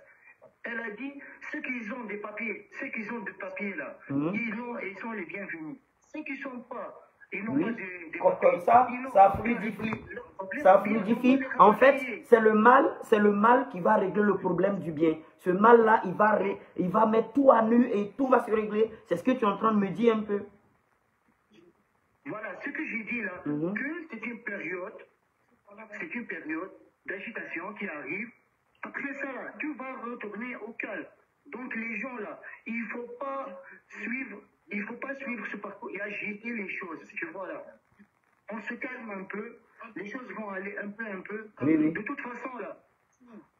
Elle a dit, ceux qui ont des papiers là, ils sont les bienvenus. Ceux qui ne sont pas, Ils n'ont pas des comme ça fluidifie. Ça fluidifie. En fait, c'est le mal qui va régler le problème du bien. Ce mal-là, il va mettre tout à nu et tout va se régler. C'est ce que tu es en train de me dire un peu. Voilà, ce que j'ai dit là, que c'est une période d'agitation qui arrive. Après ça, là, tu vas retourner au calme. Donc les gens là, il ne faut pas suivre ce parcours et agiter les choses. Tu vois là, on se calme un peu, les choses vont aller un peu. Oui. De toute façon là,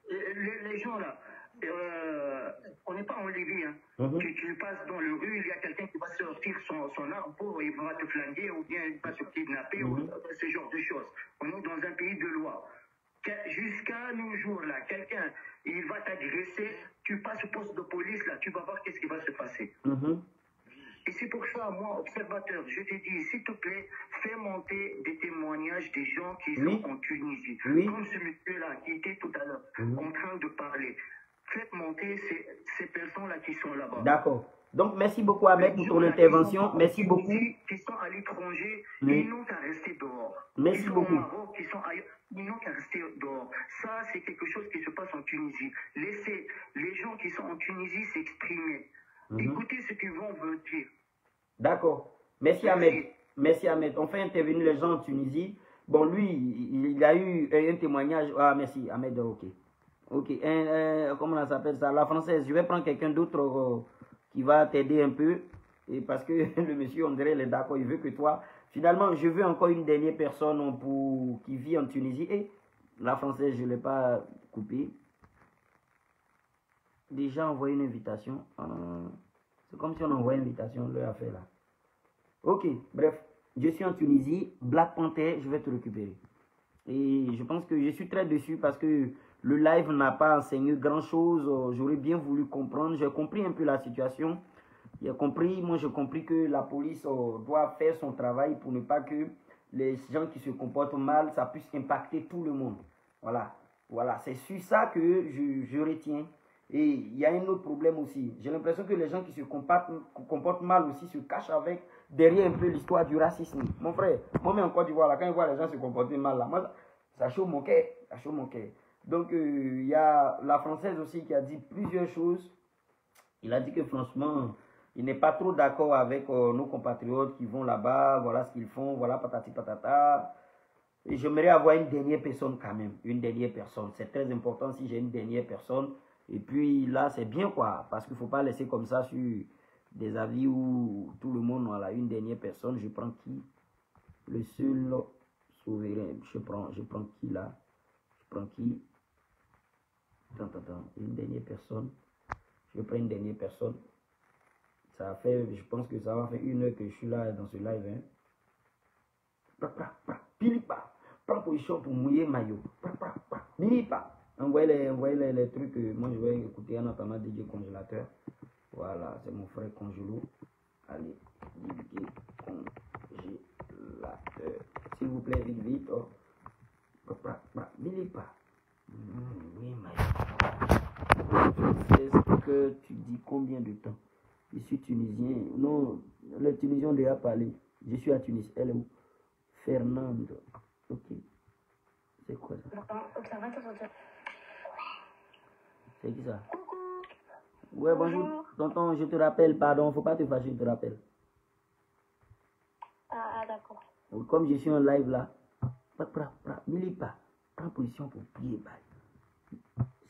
les gens là, on n'est pas en Libye. Hein. Tu passes dans le rue, il y a quelqu'un qui va sortir son arme pour, il va te flinguer ou bien il va se kidnapper ou ce genre de choses. On est dans un pays de loi. Jusqu'à nos jours là, quelqu'un, il va t'agresser, tu passes au poste de police là, tu vas voir qu'est-ce qui va se passer. Et c'est pour ça, moi, observateur, je te dis, s'il te plaît, fais monter des témoignages des gens qui sont en Tunisie. Comme ce monsieur-là qui était tout à l'heure en train de parler. Faites monter ces personnes-là qui sont là-bas. D'accord. Donc, merci beaucoup, Ahmed, pour ton intervention. Merci beaucoup. Qui sont à l'étranger, ils n'ont qu'à rester dehors. Merci beaucoup. Au Maroc, qui sont ailleurs, ils n'ont qu'à rester dehors. Ça, c'est quelque chose qui se passe en Tunisie. Laissez les gens qui sont en Tunisie s'exprimer. Écoutez ce qu'ils vont vous dire. D'accord. Merci, Ahmed. Merci, Ahmed. On fait intervenir les gens en Tunisie. Bon, lui, il a eu un témoignage. Ah, merci, Ahmed. Ok. Ok. Comment on s'appelle ça? La française. Je vais prendre quelqu'un d'autre qui va t'aider un peu. Et parce que le monsieur, on dirait, il est d'accord. Il veut que toi. Finalement, je veux encore une dernière personne qui vit en Tunisie. Et la française, je ne l'ai pas coupée. Déjà envoyé une invitation. C'est comme si on envoyait une invitation, leur affaire là. Ok, bref. Je suis en Tunisie. Black Panther, je vais te récupérer. Et je pense que je suis très déçu parce que le live n'a pas enseigné grand chose. J'aurais bien voulu comprendre. J'ai compris un peu la situation. J'ai compris que la police doit faire son travail pour ne pas que les gens qui se comportent mal, ça puisse impacter tout le monde. Voilà, c'est sur ça que je retiens. Et il y a un autre problème aussi. J'ai l'impression que les gens qui se comportent mal aussi se cachent derrière un peu l'histoire du racisme. Mon frère, moi-même en Côte d'Ivoire, là, quand je vois les gens se comporter mal, là, moi, ça chauffe mon cœur. Donc, il y a la française aussi qui a dit plusieurs choses. Il a dit que franchement, il n'est pas trop d'accord avec nos compatriotes qui vont là-bas, voilà ce qu'ils font, voilà patati patata. Et j'aimerais avoir une dernière personne quand même, une dernière personne. C'est très important si j'ai une dernière personne. Et puis là, c'est bien quoi, parce qu'il ne faut pas laisser comme ça sur des avis où tout le monde a une dernière personne. Je prends qui? Le seul souverain. Je prends qui là? Je prends qui? Attends, une dernière personne. Je prends une dernière personne. Ça fait, je pense que ça va faire 1 heure que je suis là dans ce live. Pilipa. Prends position pour mouiller maillot. Pilipa. Envoyez les trucs. Moi, je vais écouter en attendant DJ Congélateur. Voilà, c'est mon frère Congelo. Allez, DJ Congélateur. S'il vous plaît, vite. Oh. Pilipa. Oui, maillot. C'est ce que tu dis combien de temps? Je suis tunisien. Non, les Tunisiens ont déjà parlé. Je suis à Tunis. Elle est où? Fernande. Ok. C'est quoi ça? C'est qui ça? Ouais, bonjour. Tonton, je te rappelle. Pardon, faut pas te fâcher, je te rappelle. Ah, d'accord. Comme je suis en live là. N'oublie pas. Prends position pour prier.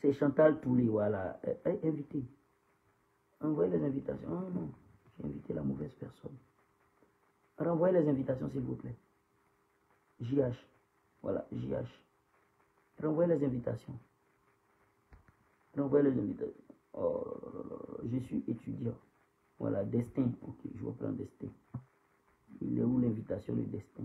C'est Chantal Toulé, voilà. Invité. Envoyez les invitations. Non, j'ai invité la mauvaise personne. Renvoyez les invitations, s'il vous plaît. JH. Voilà, JH. Renvoyez les invitations. Renvoyez les invitations. Oh, je suis étudiant. Voilà, Destin. Ok, je vais prendre Destin. Il est où l'invitation de Destin?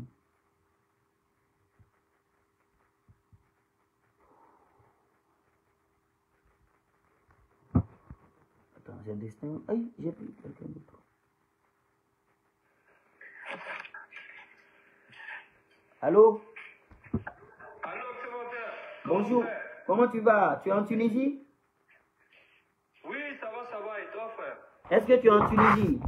Attends, j'ai Destin. Aïe, j'ai pris quelqu'un d'autre. Allô? Allô, observateur. Bonjour. Comment tu vas? Tu es en Tunisie? Oui, ça va, et toi, frère? Est-ce que tu es en Tunisie?